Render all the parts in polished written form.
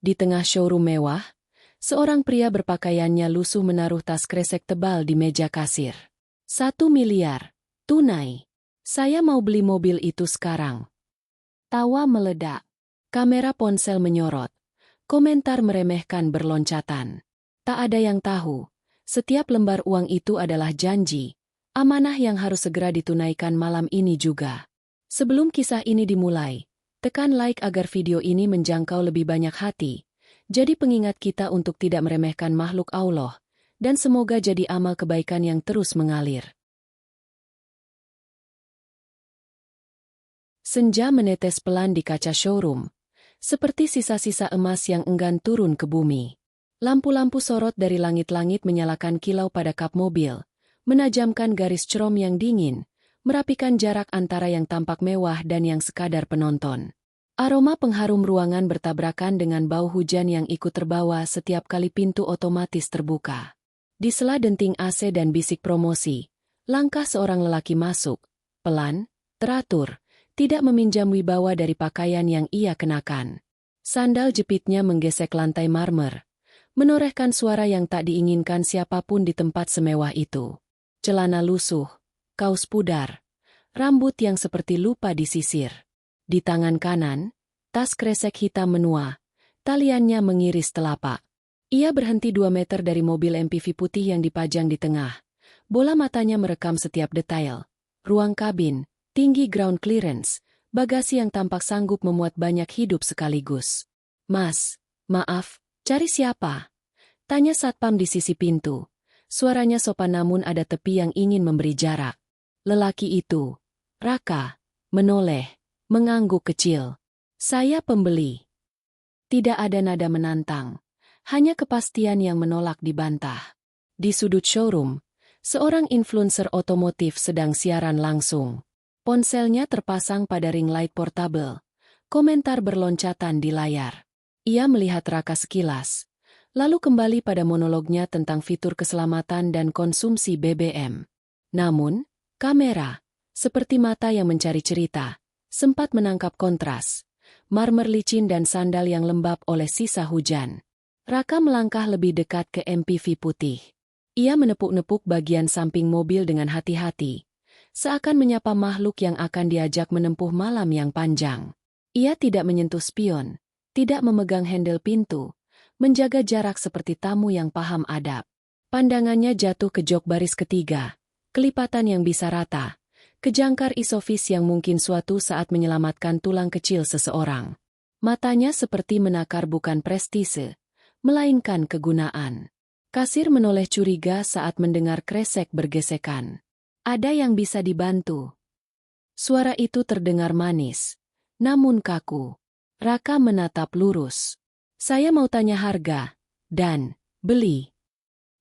Di tengah showroom mewah, seorang pria berpakaiannya lusuh menaruh tas kresek tebal di meja kasir. 1 miliar. Tunai. Saya mau beli mobil itu sekarang. Tawa meledak. Kamera ponsel menyorot. Komentar meremehkan berloncatan. Tak ada yang tahu. Setiap lembar uang itu adalah janji. Amanah yang harus segera ditunaikan malam ini juga. Sebelum kisah ini dimulai, tekan like agar video ini menjangkau lebih banyak hati. Jadi pengingat kita untuk tidak meremehkan makhluk Allah. Dan semoga jadi amal kebaikan yang terus mengalir. Senja menetes pelan di kaca showroom, seperti sisa-sisa emas yang enggan turun ke bumi. Lampu-lampu sorot dari langit-langit menyalakan kilau pada kap mobil, menajamkan garis crom yang dingin, merapikan jarak antara yang tampak mewah dan yang sekadar penonton. Aroma pengharum ruangan bertabrakan dengan bau hujan yang ikut terbawa setiap kali pintu otomatis terbuka. Di sela denting AC dan bisik promosi, langkah seorang lelaki masuk, pelan, teratur, tidak meminjam wibawa dari pakaian yang ia kenakan. Sandal jepitnya menggesek lantai marmer, menorehkan suara yang tak diinginkan siapapun di tempat semewah itu. Celana lusuh, kaos pudar, rambut yang seperti lupa disisir. Di tangan kanan, tas kresek hitam menua, taliannya mengiris telapak. Ia berhenti 2 meter dari mobil MPV putih yang dipajang di tengah. Bola matanya merekam setiap detail. Ruang kabin, tinggi ground clearance, bagasi yang tampak sanggup memuat banyak hidup sekaligus. Mas, maaf, cari siapa? Tanya satpam di sisi pintu. Suaranya sopan namun ada tepi yang ingin memberi jarak. Lelaki itu, Raka, menoleh, mengangguk kecil. Saya pembeli. Tidak ada nada menantang, hanya kepastian yang menolak dibantah. Di sudut showroom, seorang influencer otomotif sedang siaran langsung. Ponselnya terpasang pada ring light portable. Komentar berloncatan di layar. Ia melihat Raka sekilas, lalu kembali pada monolognya tentang fitur keselamatan dan konsumsi BBM. Namun, kamera, seperti mata yang mencari cerita, sempat menangkap kontras, marmer licin dan sandal yang lembab oleh sisa hujan. Raka melangkah lebih dekat ke MPV putih. Ia menepuk-nepuk bagian samping mobil dengan hati-hati, seakan menyapa makhluk yang akan diajak menempuh malam yang panjang. Ia tidak menyentuh spion, tidak memegang handle pintu, menjaga jarak seperti tamu yang paham adab. Pandangannya jatuh ke jok baris ketiga, kelipatan yang bisa rata, ke jangkar isofis yang mungkin suatu saat menyelamatkan tulang kecil seseorang. Matanya seperti menakar bukan prestise, melainkan kegunaan. Kasir menoleh curiga saat mendengar kresek bergesekan. Ada yang bisa dibantu. Suara itu terdengar manis, namun kaku. Raka menatap lurus. Saya mau tanya harga, dan beli.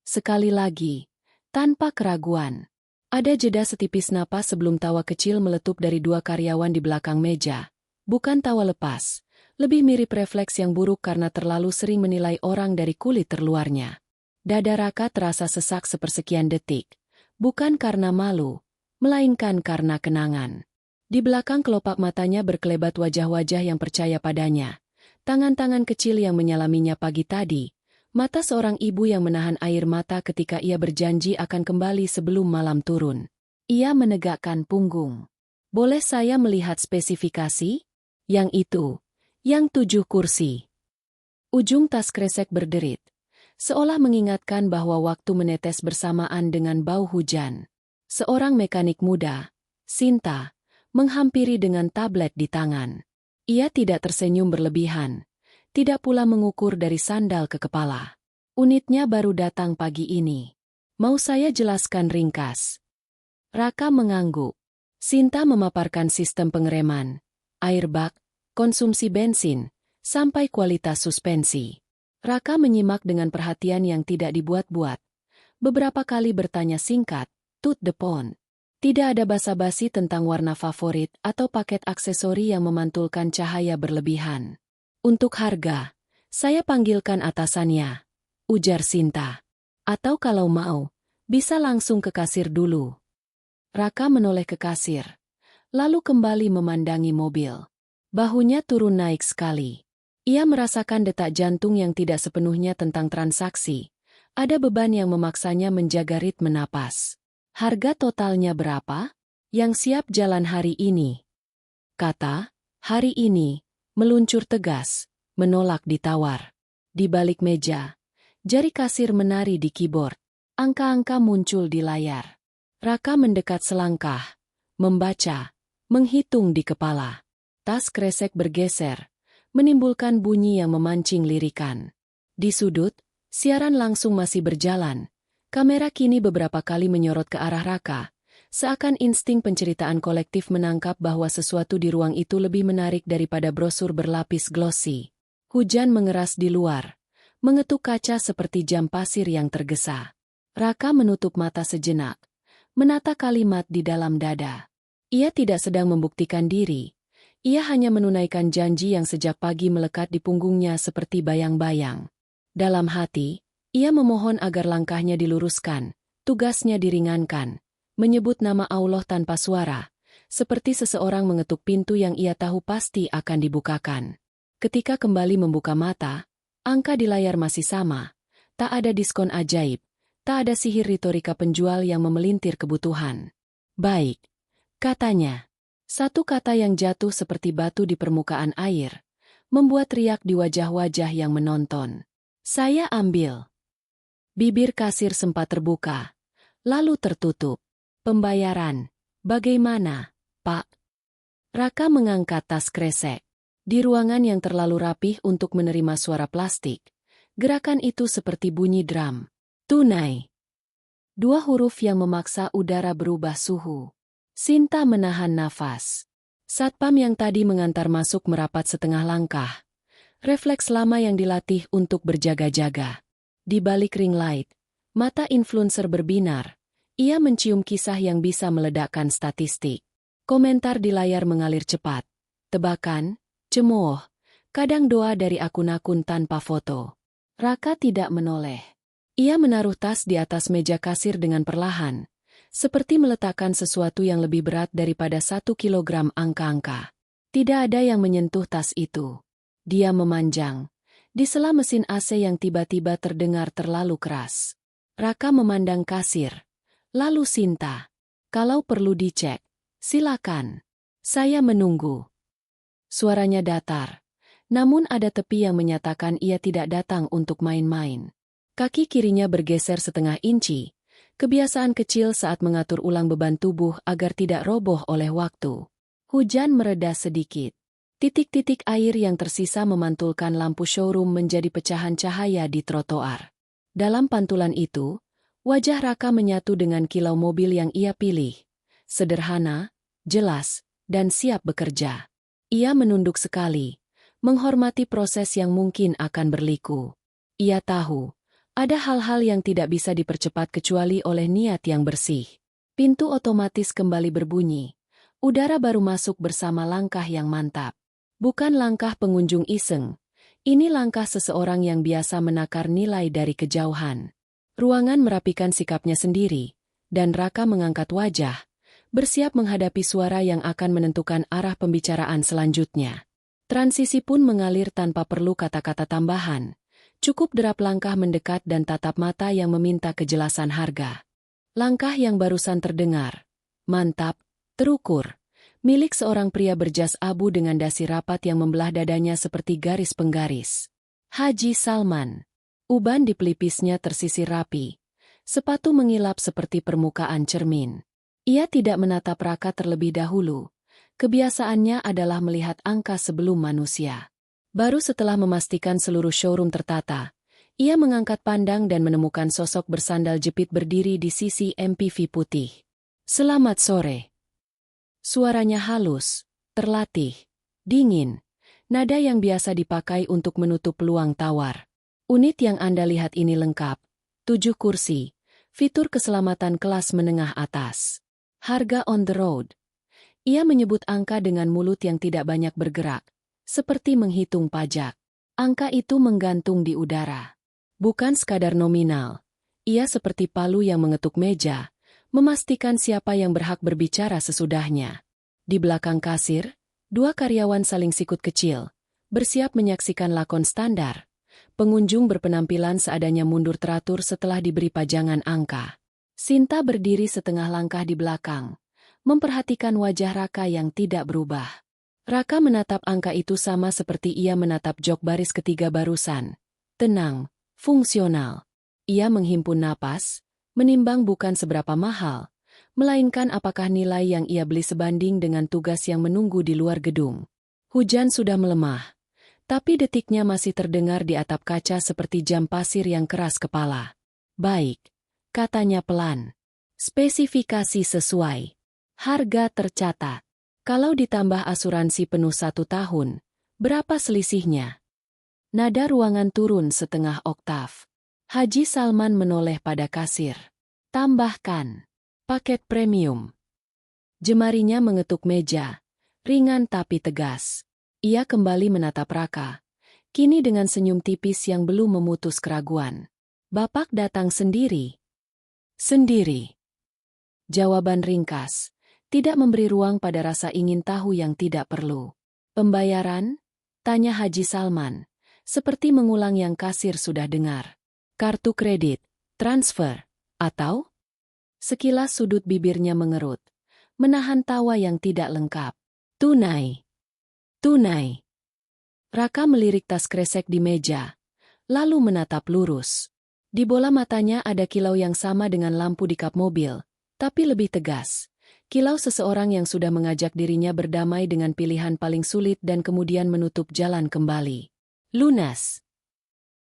Sekali lagi, tanpa keraguan. Ada jeda setipis napas sebelum tawa kecil meletup dari 2 karyawan di belakang meja. Bukan tawa lepas, lebih mirip refleks yang buruk karena terlalu sering menilai orang dari kulit terluarnya. Dada Raka terasa sesak sepersekian detik. Bukan karena malu, melainkan karena kenangan. Di belakang kelopak matanya berkelebat wajah-wajah yang percaya padanya. Tangan-tangan kecil yang menyalaminya pagi tadi. Mata seorang ibu yang menahan air mata ketika ia berjanji akan kembali sebelum malam turun. Ia menegakkan punggung. Boleh saya melihat spesifikasi? Yang itu. Yang 7 kursi. Ujung tas kresek berderit, seolah mengingatkan bahwa waktu menetes bersamaan dengan bau hujan. Seorang mekanik muda, Sinta, menghampiri dengan tablet di tangan. Ia tidak tersenyum berlebihan, tidak pula mengukur dari sandal ke kepala. Unitnya baru datang pagi ini. Mau saya jelaskan ringkas? Raka mengangguk. Sinta memaparkan sistem pengereman, airbag, konsumsi bensin, sampai kualitas suspensi. Raka menyimak dengan perhatian yang tidak dibuat-buat. Beberapa kali bertanya singkat, to the point. Tidak ada basa-basi tentang warna favorit atau paket aksesori yang memantulkan cahaya berlebihan. Untuk harga, saya panggilkan atasannya, ujar Sinta. Atau kalau mau, bisa langsung ke kasir dulu. Raka menoleh ke kasir, lalu kembali memandangi mobil. Bahunya turun naik sekali. Ia merasakan detak jantung yang tidak sepenuhnya tentang transaksi. Ada beban yang memaksanya menjaga ritme napas. Harga totalnya berapa? Yang siap jalan hari ini. Kata, hari ini, meluncur tegas, menolak ditawar. Di balik meja, jari kasir menari di keyboard. Angka-angka muncul di layar. Raka mendekat selangkah, membaca, menghitung di kepala. Tas kresek bergeser, menimbulkan bunyi yang memancing lirikan. Di sudut, siaran langsung masih berjalan. Kamera kini beberapa kali menyorot ke arah Raka, seakan insting penceritaan kolektif menangkap bahwa sesuatu di ruang itu lebih menarik daripada brosur berlapis glossy. Hujan mengeras di luar, mengetuk kaca seperti jam pasir yang tergesa. Raka menutup mata sejenak, menata kalimat di dalam dada. Ia tidak sedang membuktikan diri. Ia hanya menunaikan janji yang sejak pagi melekat di punggungnya seperti bayang-bayang. Dalam hati, ia memohon agar langkahnya diluruskan, tugasnya diringankan, menyebut nama Allah tanpa suara, seperti seseorang mengetuk pintu yang ia tahu pasti akan dibukakan. Ketika kembali membuka mata, angka di layar masih sama, tak ada diskon ajaib, tak ada sihir retorika penjual yang memelintir kebutuhan. Baik, katanya. Satu kata yang jatuh seperti batu di permukaan air, membuat riak di wajah-wajah yang menonton. Saya ambil. Bibir kasir sempat terbuka, lalu tertutup. Pembayaran. Bagaimana, Pak? Raka mengangkat tas kresek. Di ruangan yang terlalu rapih untuk menerima suara plastik, gerakan itu seperti bunyi drum. Tunai. Dua huruf yang memaksa udara berubah suhu. Sinta menahan nafas. Satpam yang tadi mengantar masuk merapat setengah langkah. Refleks lama yang dilatih untuk berjaga-jaga. Di balik ring light, mata influencer berbinar. Ia mencium kisah yang bisa meledakkan statistik. Komentar di layar mengalir cepat. Tebakan, cemooh, kadang doa dari akun-akun tanpa foto. Raka tidak menoleh. Ia menaruh tas di atas meja kasir dengan perlahan, seperti meletakkan sesuatu yang lebih berat daripada 1 kilogram angka-angka. Tidak ada yang menyentuh tas itu. Dia memanjang, di sela mesin AC yang tiba-tiba terdengar terlalu keras. Raka memandang kasir. Lalu Sinta. Kalau perlu dicek, silakan. Saya menunggu. Suaranya datar. Namun ada tepi yang menyatakan ia tidak datang untuk main-main. Kaki kirinya bergeser setengah inci. Kebiasaan kecil saat mengatur ulang beban tubuh agar tidak roboh oleh waktu. Hujan mereda sedikit. Titik-titik air yang tersisa memantulkan lampu showroom menjadi pecahan cahaya di trotoar. Dalam pantulan itu, wajah Raka menyatu dengan kilau mobil yang ia pilih. Sederhana, jelas, dan siap bekerja. Ia menunduk sekali, menghormati proses yang mungkin akan berliku. Ia tahu, ada hal-hal yang tidak bisa dipercepat kecuali oleh niat yang bersih. Pintu otomatis kembali berbunyi. Udara baru masuk bersama langkah yang mantap. Bukan langkah pengunjung iseng. Ini langkah seseorang yang biasa menakar nilai dari kejauhan. Ruangan merapikan sikapnya sendiri, dan Raka mengangkat wajah, bersiap menghadapi suara yang akan menentukan arah pembicaraan selanjutnya. Transisi pun mengalir tanpa perlu kata-kata tambahan. Cukup derap langkah mendekat dan tatap mata yang meminta kejelasan harga. Langkah yang barusan terdengar. Mantap, terukur. Milik seorang pria berjas abu dengan dasi rapat yang membelah dadanya seperti garis penggaris. Haji Salman. Uban di pelipisnya tersisir rapi. Sepatu mengilap seperti permukaan cermin. Ia tidak menatap Raka terlebih dahulu. Kebiasaannya adalah melihat angka sebelum manusia. Baru setelah memastikan seluruh showroom tertata, ia mengangkat pandang dan menemukan sosok bersandal jepit berdiri di sisi MPV putih. Selamat sore. Suaranya halus, terlatih, dingin, nada yang biasa dipakai untuk menutup peluang tawar. Unit yang Anda lihat ini lengkap, 7 kursi, fitur keselamatan kelas menengah atas. Harga on the road. Ia menyebut angka dengan mulut yang tidak banyak bergerak. Seperti menghitung pajak. Angka itu menggantung di udara. Bukan sekadar nominal. Ia seperti palu yang mengetuk meja, memastikan siapa yang berhak berbicara sesudahnya. Di belakang kasir, 2 karyawan saling sikut kecil, Bersiap menyaksikan lakon standar. Pengunjung berpenampilan seadanya mundur teratur setelah diberi pajangan angka. Sinta berdiri setengah langkah di belakang, memperhatikan wajah Raka yang tidak berubah. Raka menatap angka itu sama seperti ia menatap jok baris ketiga barusan. Tenang, fungsional. Ia menghimpun napas, menimbang bukan seberapa mahal, melainkan apakah nilai yang ia beli sebanding dengan tugas yang menunggu di luar gedung. Hujan sudah melemah, tapi detiknya masih terdengar di atap kaca seperti jam pasir yang keras kepala. Baik, katanya pelan. Spesifikasi sesuai. Harga tercatat. Kalau ditambah asuransi penuh 1 tahun, berapa selisihnya? Nada ruangan turun setengah oktav. Haji Salman menoleh pada kasir. Tambahkan. Paket premium. Jemarinya mengetuk meja. Ringan tapi tegas. Ia kembali menatap Raka. Kini dengan senyum tipis yang belum memutus keraguan. Bapak datang sendiri. Sendiri. Jawaban ringkas. Tidak memberi ruang pada rasa ingin tahu yang tidak perlu. Pembayaran? Tanya Haji Salman. Seperti mengulang yang kasir sudah dengar. Kartu kredit, transfer, atau? Sekilas sudut bibirnya mengerut. Menahan tawa yang tidak lengkap. Tunai. Tunai. Raka melirik tas kresek di meja. Lalu menatap lurus. Di bola matanya ada kilau yang sama dengan lampu di kap mobil, tapi lebih tegas. Kilau seseorang yang sudah mengajak dirinya berdamai dengan pilihan paling sulit dan kemudian menutup jalan kembali. Lunas.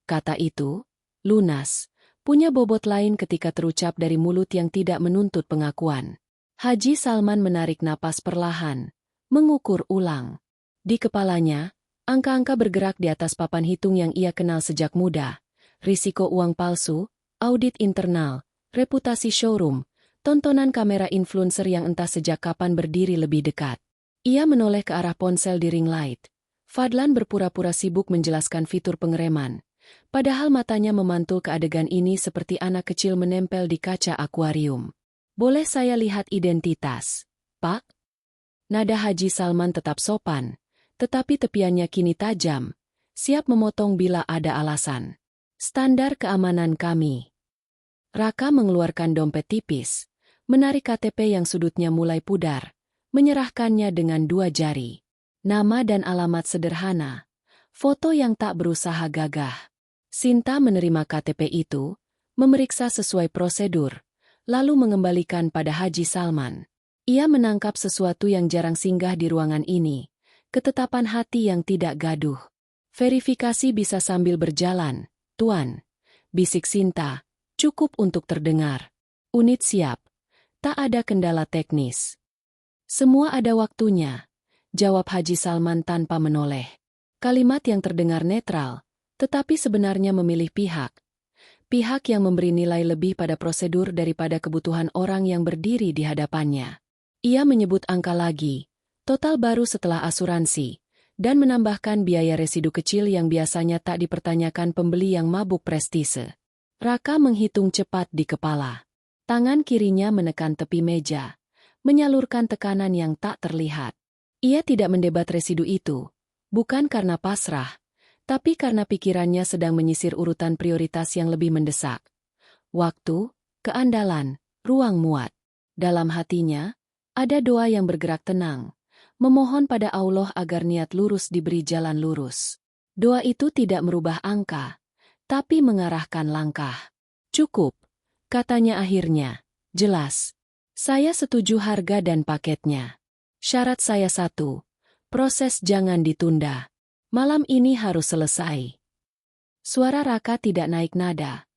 Kata itu, lunas, punya bobot lain ketika terucap dari mulut yang tidak menuntut pengakuan. Haji Salman menarik napas perlahan, mengukur ulang. Di kepalanya, angka-angka bergerak di atas papan hitung yang ia kenal sejak muda. Risiko uang palsu, audit internal, reputasi showroom, tontonan kamera influencer yang entah sejak kapan berdiri lebih dekat. Ia menoleh ke arah ponsel di ring light. Fadlan berpura-pura sibuk menjelaskan fitur pengereman. Padahal matanya memantul ke adegan ini seperti anak kecil menempel di kaca akuarium. Boleh saya lihat identitas, Pak? Nada Haji Salman tetap sopan, tetapi tepiannya kini tajam, siap memotong bila ada alasan. Standar keamanan kami. Raka mengeluarkan dompet tipis, menarik KTP yang sudutnya mulai pudar, menyerahkannya dengan 2 jari. Nama dan alamat sederhana, foto yang tak berusaha gagah. Sinta menerima KTP itu, memeriksa sesuai prosedur, lalu mengembalikan pada Haji Salman. Ia menangkap sesuatu yang jarang singgah di ruangan ini, ketetapan hati yang tidak gaduh. Verifikasi bisa sambil berjalan, Tuan. Bisik Sinta, cukup untuk terdengar. Unit siap. Tak ada kendala teknis. Semua ada waktunya, jawab Haji Salman tanpa menoleh. Kalimat yang terdengar netral, tetapi sebenarnya memilih pihak. Pihak yang memberi nilai lebih pada prosedur daripada kebutuhan orang yang berdiri di hadapannya. Ia menyebut angka lagi, total baru setelah asuransi, dan menambahkan biaya residu kecil yang biasanya tak dipertanyakan pembeli yang mabuk prestise. Raka menghitung cepat di kepala. Tangan kirinya menekan tepi meja, menyalurkan tekanan yang tak terlihat. Ia tidak mendebat residu itu, bukan karena pasrah, tapi karena pikirannya sedang menyisir urutan prioritas yang lebih mendesak. Waktu, keandalan, ruang muat. Dalam hatinya, ada doa yang bergerak tenang, memohon pada Allah agar niat lurus diberi jalan lurus. Doa itu tidak merubah angka, tapi mengarahkan langkah. Cukup, katanya akhirnya. Jelas. Saya setuju harga dan paketnya. Syarat saya 1, proses jangan ditunda. Malam ini harus selesai. Suara Raka tidak naik nada,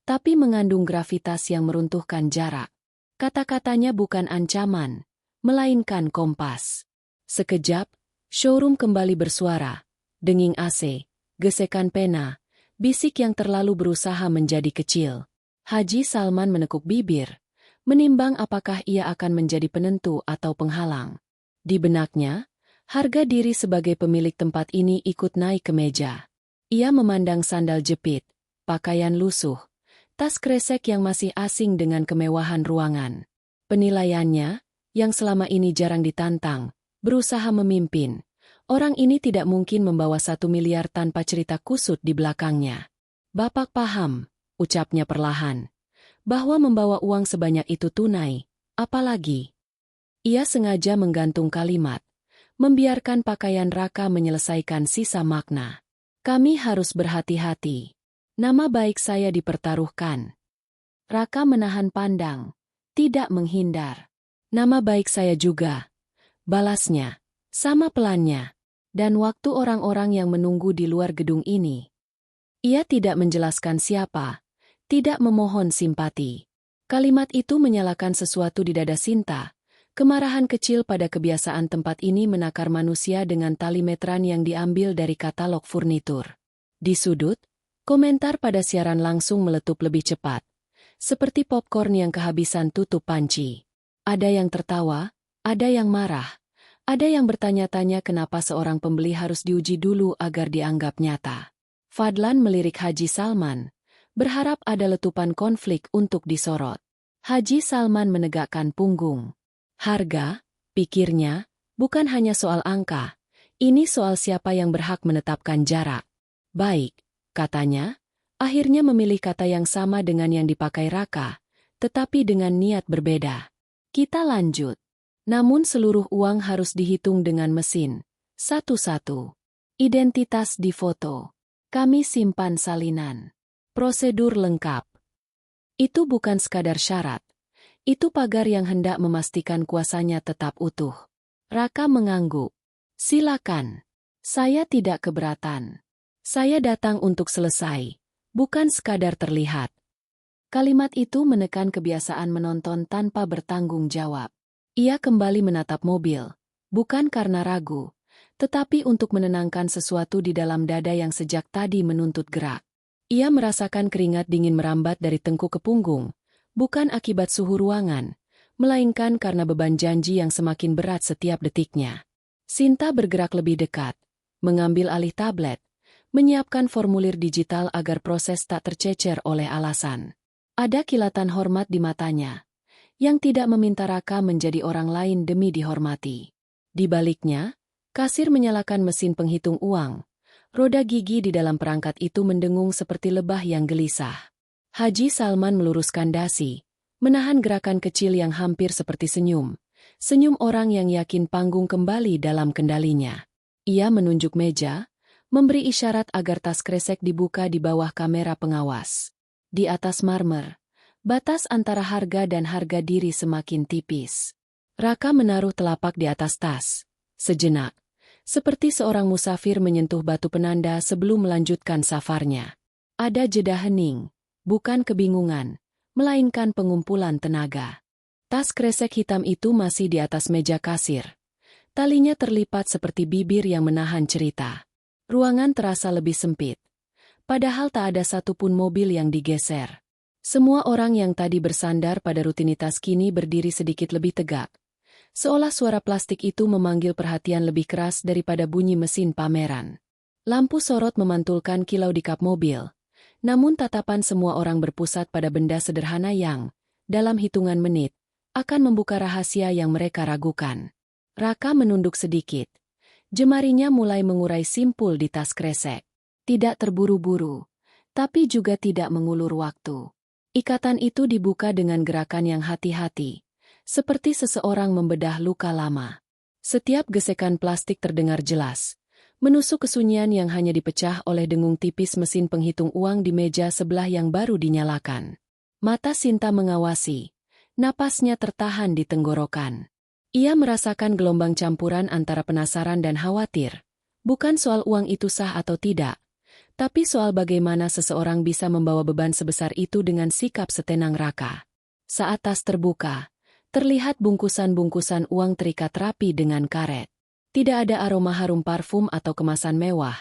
tapi mengandung gravitas yang meruntuhkan jarak. Kata-katanya bukan ancaman, melainkan kompas. Sekejap, showroom kembali bersuara. Denging AC, gesekan pena, bisik yang terlalu berusaha menjadi kecil. Haji Salman menekuk bibir, menimbang apakah ia akan menjadi penentu atau penghalang. Di benaknya, harga diri sebagai pemilik tempat ini ikut naik ke meja. Ia memandang sandal jepit, pakaian lusuh, tas kresek yang masih asing dengan kemewahan ruangan. Penilaiannya, yang selama ini jarang ditantang, berusaha memimpin. Orang ini tidak mungkin membawa 1 miliar tanpa cerita kusut di belakangnya. Bapak paham, ucapnya perlahan, bahwa membawa uang sebanyak itu tunai, apalagi. Ia sengaja menggantung kalimat, membiarkan pakaian Raka menyelesaikan sisa makna. Kami harus berhati-hati. Nama baik saya dipertaruhkan. Raka menahan pandang, tidak menghindar. Nama baik saya juga. Balasnya, sama pelannya. Dan waktu orang-orang yang menunggu di luar gedung ini. Ia tidak menjelaskan siapa, tidak memohon simpati. Kalimat itu menyalakan sesuatu di dada Sinta. Kemarahan kecil pada kebiasaan tempat ini menakar manusia dengan tali meteran yang diambil dari katalog furnitur. Di sudut, komentar pada siaran langsung meletup lebih cepat. Seperti popcorn yang kehabisan tutup panci. Ada yang tertawa, ada yang marah. Ada yang bertanya-tanya kenapa seorang pembeli harus diuji dulu agar dianggap nyata. Fadlan melirik Haji Salman, berharap ada letupan konflik untuk disorot. Haji Salman menegakkan punggung. Harga, pikirnya, bukan hanya soal angka. Ini soal siapa yang berhak menetapkan jarak. Baik, katanya, akhirnya memilih kata yang sama dengan yang dipakai Raka, tetapi dengan niat berbeda. Kita lanjut. Namun seluruh uang harus dihitung dengan mesin, satu-satu. Identitas difoto. Kami simpan salinan. Prosedur lengkap. Itu bukan sekadar syarat. Itu pagar yang hendak memastikan kuasanya tetap utuh. Raka mengangguk. Silakan. Saya tidak keberatan. Saya datang untuk selesai, bukan sekadar terlihat. Kalimat itu menekan kebiasaan menonton tanpa bertanggung jawab. Ia kembali menatap mobil, bukan karena ragu, tetapi untuk menenangkan sesuatu di dalam dada yang sejak tadi menuntut gerak. Ia merasakan keringat dingin merambat dari tengkuk ke punggung, bukan akibat suhu ruangan, melainkan karena beban janji yang semakin berat setiap detiknya. Sinta bergerak lebih dekat, mengambil alih tablet, menyiapkan formulir digital agar proses tak tercecer oleh alasan. Ada kilatan hormat di matanya, yang tidak meminta Raka menjadi orang lain demi dihormati. Di baliknya, kasir menyalakan mesin penghitung uang. Roda gigi di dalam perangkat itu mendengung seperti lebah yang gelisah. Haji Salman meluruskan dasi, menahan gerakan kecil yang hampir seperti senyum. Senyum orang yang yakin panggung kembali dalam kendalinya. Ia menunjuk meja, memberi isyarat agar tas kresek dibuka di bawah kamera pengawas. Di atas marmer, batas antara harga dan harga diri semakin tipis. Raka menaruh telapak di atas tas. Sejenak, seperti seorang musafir menyentuh batu penanda sebelum melanjutkan safarnya. Ada jeda hening, bukan kebingungan, melainkan pengumpulan tenaga. Tas kresek hitam itu masih di atas meja kasir. Talinya terlipat seperti bibir yang menahan cerita. Ruangan terasa lebih sempit. Padahal tak ada satupun mobil yang digeser. Semua orang yang tadi bersandar pada rutinitas kini berdiri sedikit lebih tegak. Seolah suara plastik itu memanggil perhatian lebih keras daripada bunyi mesin pameran. Lampu sorot memantulkan kilau di kap mobil. Namun tatapan semua orang berpusat pada benda sederhana yang, dalam hitungan menit, akan membuka rahasia yang mereka ragukan. Raka menunduk sedikit. Jemarinya mulai mengurai simpul di tas kresek. Tidak terburu-buru, tapi juga tidak mengulur waktu. Ikatan itu dibuka dengan gerakan yang hati-hati, seperti seseorang membedah luka lama. Setiap gesekan plastik terdengar jelas, menusuk kesunyian yang hanya dipecah oleh dengung tipis mesin penghitung uang di meja sebelah yang baru dinyalakan. Mata Sinta mengawasi, napasnya tertahan di tenggorokan. Ia merasakan gelombang campuran antara penasaran dan khawatir, bukan soal uang itu sah atau tidak, tapi soal bagaimana seseorang bisa membawa beban sebesar itu dengan sikap setenang Raka. Saat tas terbuka, terlihat bungkusan-bungkusan uang terikat rapi dengan karet. Tidak ada aroma harum parfum atau kemasan mewah.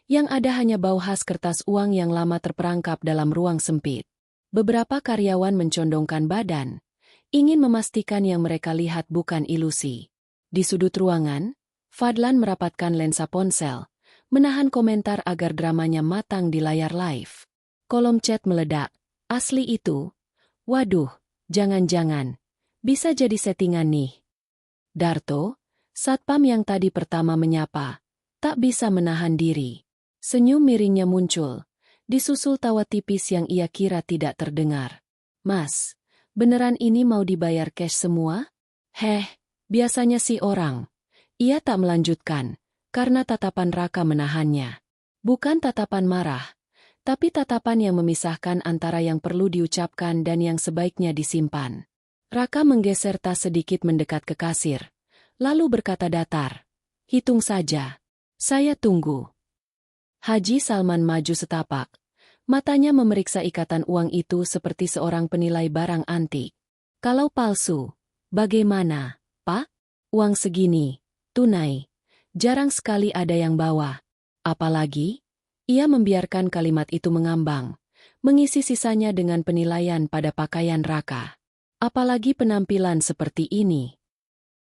Yang ada hanya bau khas kertas uang yang lama terperangkap dalam ruang sempit. Beberapa karyawan mencondongkan badan, ingin memastikan yang mereka lihat bukan ilusi. Di sudut ruangan, Fadlan merapatkan lensa ponsel, menahan komentar agar dramanya matang di layar live. Kolom chat meledak. Asli itu? Waduh, jangan-jangan. Bisa jadi settingan nih. Darto, satpam yang tadi pertama menyapa, Tak bisa menahan diri. Senyum miringnya muncul, disusul tawa tipis yang ia kira tidak terdengar. Mas, beneran ini mau dibayar cash semua? Heh, biasanya sih orang. Ia tak melanjutkan, karena tatapan Raka menahannya. Bukan tatapan marah, tapi tatapan yang memisahkan antara yang perlu diucapkan dan yang sebaiknya disimpan. Raka menggeser tas sedikit mendekat ke kasir, lalu berkata datar, "Hitung saja. Saya tunggu." Haji Salman maju setapak. Matanya memeriksa ikatan uang itu seperti seorang penilai barang antik. "Kalau palsu, bagaimana, Pak? Uang segini, tunai. Jarang sekali ada yang bawa. Apalagi?" Ia membiarkan kalimat itu mengambang, mengisi sisanya dengan penilaian pada pakaian Raka. Apalagi penampilan seperti ini.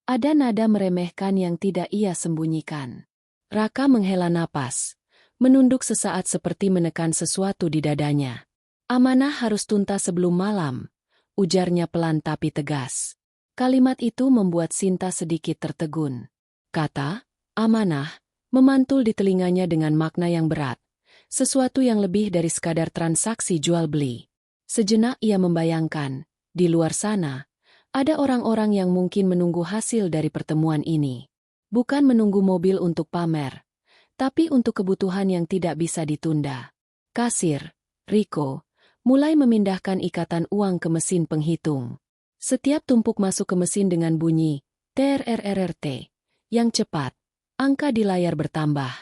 Ada nada meremehkan yang tidak ia sembunyikan. Raka menghela napas, menunduk sesaat seperti menekan sesuatu di dadanya. "Amanah harus tuntas sebelum malam," ujarnya pelan tapi tegas. Kalimat itu membuat Sinta sedikit tertegun. Kata amanah memantul di telinganya dengan makna yang berat, sesuatu yang lebih dari sekadar transaksi jual-beli. Sejenak ia membayangkan, di luar sana, ada orang-orang yang mungkin menunggu hasil dari pertemuan ini. Bukan menunggu mobil untuk pamer, tapi untuk kebutuhan yang tidak bisa ditunda. Kasir, Riko, mulai memindahkan ikatan uang ke mesin penghitung. Setiap tumpuk masuk ke mesin dengan bunyi TRRRT yang cepat, angka di layar bertambah.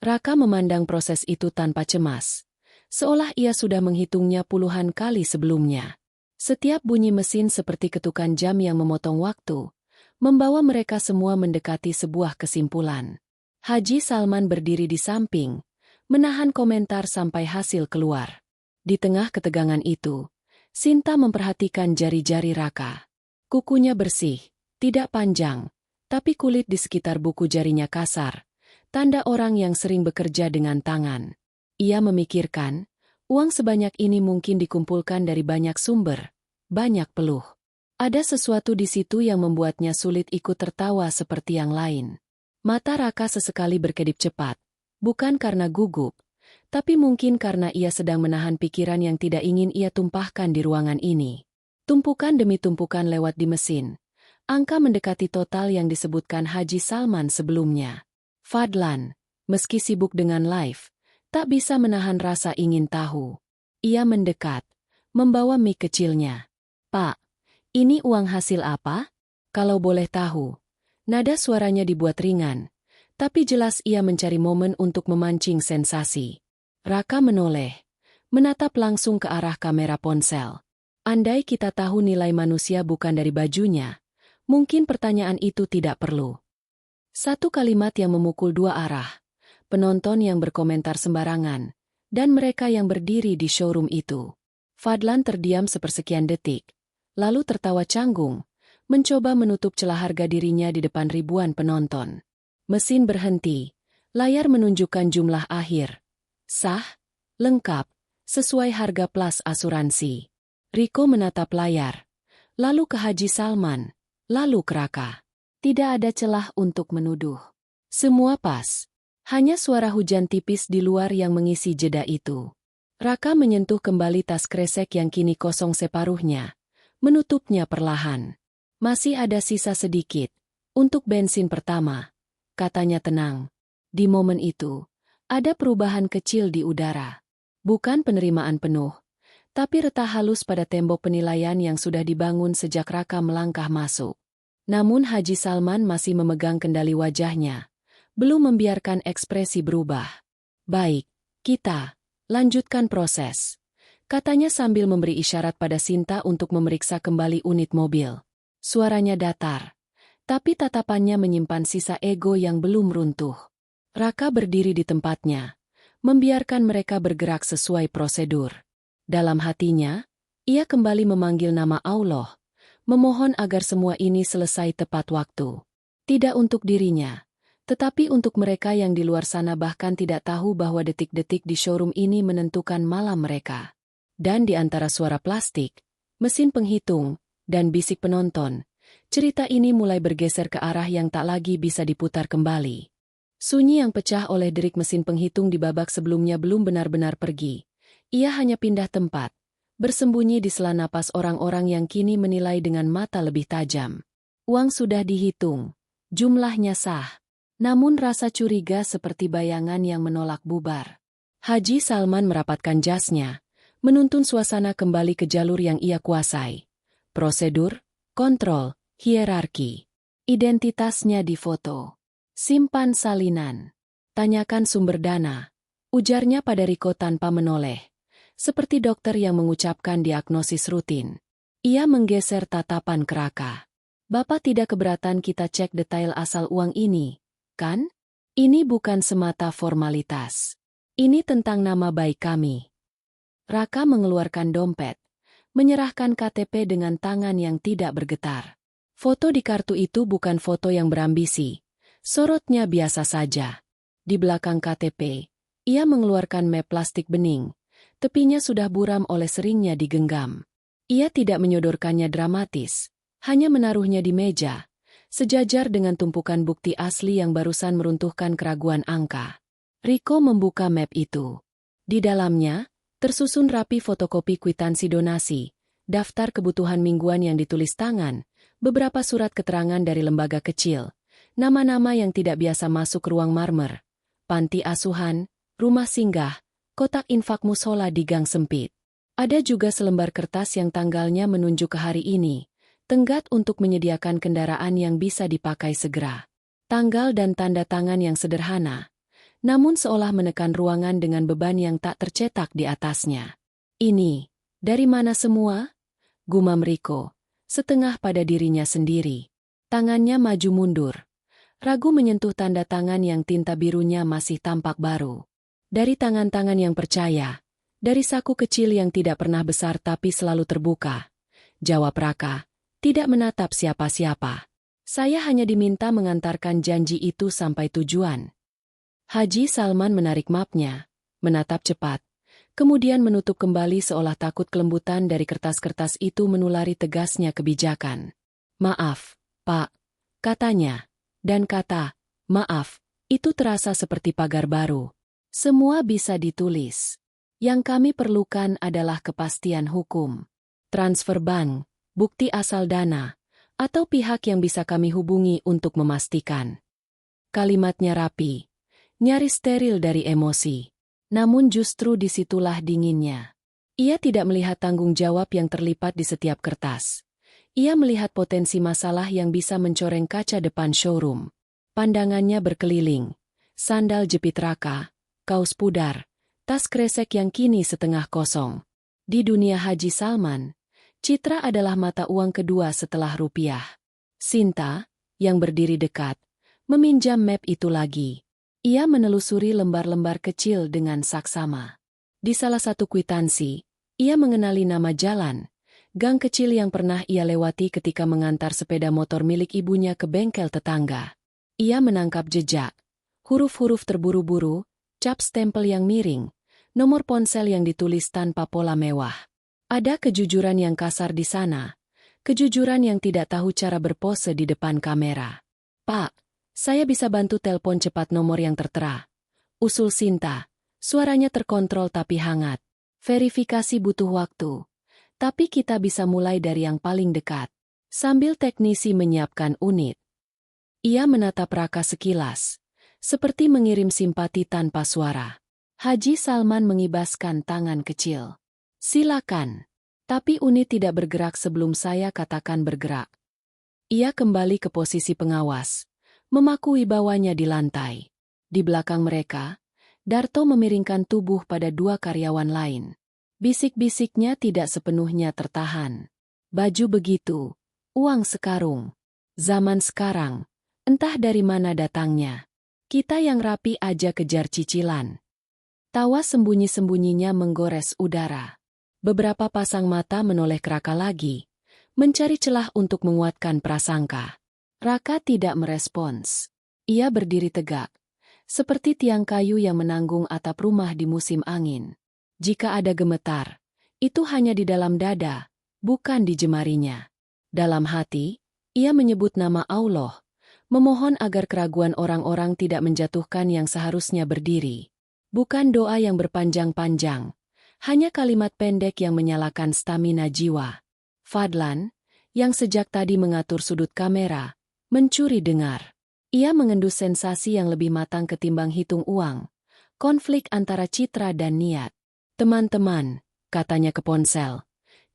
Raka memandang proses itu tanpa cemas, seolah ia sudah menghitungnya puluhan kali sebelumnya. Setiap bunyi mesin seperti ketukan jam yang memotong waktu, membawa mereka semua mendekati sebuah kesimpulan. Haji Salman berdiri di samping, menahan komentar sampai hasil keluar. Di tengah ketegangan itu, Sinta memperhatikan jari-jari Raka. Kukunya bersih, tidak panjang, tapi kulit di sekitar buku jarinya kasar, tanda orang yang sering bekerja dengan tangan. Ia memikirkan, uang sebanyak ini mungkin dikumpulkan dari banyak sumber, banyak peluh. Ada sesuatu di situ yang membuatnya sulit ikut tertawa seperti yang lain. Mata Raka sesekali berkedip cepat, bukan karena gugup, tapi mungkin karena ia sedang menahan pikiran yang tidak ingin ia tumpahkan di ruangan ini. Tumpukan demi tumpukan lewat di mesin. Angka mendekati total yang disebutkan Haji Salman sebelumnya. Fadlan, meski sibuk dengan live, tak bisa menahan rasa ingin tahu. Ia mendekat, membawa mic kecilnya. "Pak, ini uang hasil apa? Kalau boleh tahu." Nada suaranya dibuat ringan, tapi jelas ia mencari momen untuk memancing sensasi. Raka menoleh, menatap langsung ke arah kamera ponsel. Andai kita tahu nilai manusia bukan dari bajunya, mungkin pertanyaan itu tidak perlu. Satu kalimat yang memukul dua arah, penonton yang berkomentar sembarangan, dan mereka yang berdiri di showroom itu. Fadlan terdiam sepersekian detik, lalu tertawa canggung, mencoba menutup celah harga dirinya di depan ribuan penonton. Mesin berhenti, layar menunjukkan jumlah akhir. Sah, lengkap, sesuai harga plus asuransi. Riko menatap layar, lalu ke Haji Salman, lalu ke Raka. Tidak ada celah untuk menuduh. Semua pas. Hanya suara hujan tipis di luar yang mengisi jeda itu. Raka menyentuh kembali tas kresek yang kini kosong separuhnya, menutupnya perlahan. "Masih ada sisa sedikit, untuk bensin pertama," katanya tenang. Di momen itu, ada perubahan kecil di udara. Bukan penerimaan penuh, tapi retak halus pada tembok penilaian yang sudah dibangun sejak Raka melangkah masuk. Namun Haji Salman masih memegang kendali wajahnya, belum membiarkan ekspresi berubah. "Baik, kita lanjutkan proses," katanya sambil memberi isyarat pada Sinta untuk memeriksa kembali unit mobil. Suaranya datar, tapi tatapannya menyimpan sisa ego yang belum runtuh. Raka berdiri di tempatnya, membiarkan mereka bergerak sesuai prosedur. Dalam hatinya, ia kembali memanggil nama Allah, memohon agar semua ini selesai tepat waktu. Tidak untuk dirinya, tetapi untuk mereka yang di luar sana bahkan tidak tahu bahwa detik-detik di showroom ini menentukan malam mereka. Dan di antara suara plastik, mesin penghitung, dan bisik penonton, cerita ini mulai bergeser ke arah yang tak lagi bisa diputar kembali. Sunyi yang pecah oleh derik mesin penghitung di babak sebelumnya belum benar-benar pergi. Ia hanya pindah tempat, bersembunyi di sela napas orang-orang yang kini menilai dengan mata lebih tajam. Uang sudah dihitung, jumlahnya sah. Namun rasa curiga seperti bayangan yang menolak bubar. Haji Salman merapatkan jasnya, menuntun suasana kembali ke jalur yang ia kuasai. Prosedur, kontrol, hierarki. Identitasnya difoto. Simpan salinan. Tanyakan sumber dana. Ujarnya pada Riko tanpa menoleh. Seperti dokter yang mengucapkan diagnosis rutin. Ia menggeser tatapan ke Raka. Bapak tidak keberatan kita cek detail asal uang ini, kan? Ini bukan semata formalitas. Ini tentang nama baik kami. Raka mengeluarkan dompet, menyerahkan KTP dengan tangan yang tidak bergetar. Foto di kartu itu bukan foto yang berambisi. Sorotnya biasa saja. Di belakang KTP, ia mengeluarkan map plastik bening. Tepinya sudah buram oleh seringnya digenggam. Ia tidak menyodorkannya dramatis, hanya menaruhnya di meja, sejajar dengan tumpukan bukti asli yang barusan meruntuhkan keraguan angka. Riko membuka map itu. Di dalamnya, tersusun rapi fotokopi kwitansi donasi, daftar kebutuhan mingguan yang ditulis tangan, beberapa surat keterangan dari lembaga kecil, nama-nama yang tidak biasa masuk ruang marmer, panti asuhan, rumah singgah, kotak infak musola di gang sempit. Ada juga selembar kertas yang tanggalnya menunjuk ke hari ini, tenggat untuk menyediakan kendaraan yang bisa dipakai segera. Tanggal dan tanda tangan yang sederhana, namun seolah menekan ruangan dengan beban yang tak tercetak di atasnya. Ini, dari mana semua? Gumam Riko, setengah pada dirinya sendiri. Tangannya maju mundur. Ragu menyentuh tanda tangan yang tinta birunya masih tampak baru. Dari tangan-tangan yang percaya, dari saku kecil yang tidak pernah besar tapi selalu terbuka. Jawab Raka, tidak menatap siapa-siapa. Saya hanya diminta mengantarkan janji itu sampai tujuan. Haji Salman menarik mapnya, menatap cepat, kemudian menutup kembali seolah takut kelembutan dari kertas-kertas itu menulari tegasnya kebijakan. Maaf, Pak, katanya, dan kata, maaf, itu terasa seperti pagar baru. Semua bisa ditulis. Yang kami perlukan adalah kepastian hukum. Transfer bank, bukti asal dana, atau pihak yang bisa kami hubungi untuk memastikan. Kalimatnya rapi, nyaris steril dari emosi. Namun justru disitulah dinginnya. Ia tidak melihat tanggung jawab yang terlipat di setiap kertas. Ia melihat potensi masalah yang bisa mencoreng kaca depan showroom. Pandangannya berkeliling. Sandal jepit Raka, kaos pudar, tas kresek yang kini setengah kosong. Di dunia Haji Salman, Citra adalah mata uang kedua setelah rupiah. Sinta, yang berdiri dekat, meminjam map itu lagi. Ia menelusuri lembar-lembar kecil dengan saksama. Di salah satu kwitansi, ia mengenali nama jalan, gang kecil yang pernah ia lewati ketika mengantar sepeda motor milik ibunya ke bengkel tetangga. Ia menangkap jejak, huruf-huruf terburu-buru, cap stempel yang miring, nomor ponsel yang ditulis tanpa pola mewah. Ada kejujuran yang kasar di sana, kejujuran yang tidak tahu cara berpose di depan kamera. Pak, saya bisa bantu telepon cepat nomor yang tertera. Usul Sinta, suaranya terkontrol tapi hangat. Verifikasi butuh waktu, tapi kita bisa mulai dari yang paling dekat. Sambil teknisi menyiapkan unit. Ia menatap Raka sekilas, seperti mengirim simpati tanpa suara. Haji Salman mengibaskan tangan kecil. Silakan. Tapi unit tidak bergerak sebelum saya katakan bergerak. Ia kembali ke posisi pengawas, memaku wibawanya di lantai. Di belakang mereka, Darto memiringkan tubuh pada dua karyawan lain. Bisik-bisiknya tidak sepenuhnya tertahan. Baju begitu, uang sekarung. Zaman sekarang, entah dari mana datangnya. Kita yang rapi aja kejar cicilan. Tawa sembunyi-sembunyinya menggores udara. Beberapa pasang mata menoleh ke Raka lagi, mencari celah untuk menguatkan prasangka. Raka tidak merespons. Ia berdiri tegak, seperti tiang kayu yang menanggung atap rumah di musim angin. Jika ada gemetar, itu hanya di dalam dada, bukan di jemarinya. Dalam hati, ia menyebut nama Allah, memohon agar keraguan orang-orang tidak menjatuhkan yang seharusnya berdiri. Bukan doa yang berpanjang-panjang, hanya kalimat pendek yang menyalakan stamina jiwa. Fadlan, yang sejak tadi mengatur sudut kamera, mencuri dengar. Ia mengendus sensasi yang lebih matang ketimbang hitung uang. Konflik antara citra dan niat. Teman-teman, katanya ke ponsel,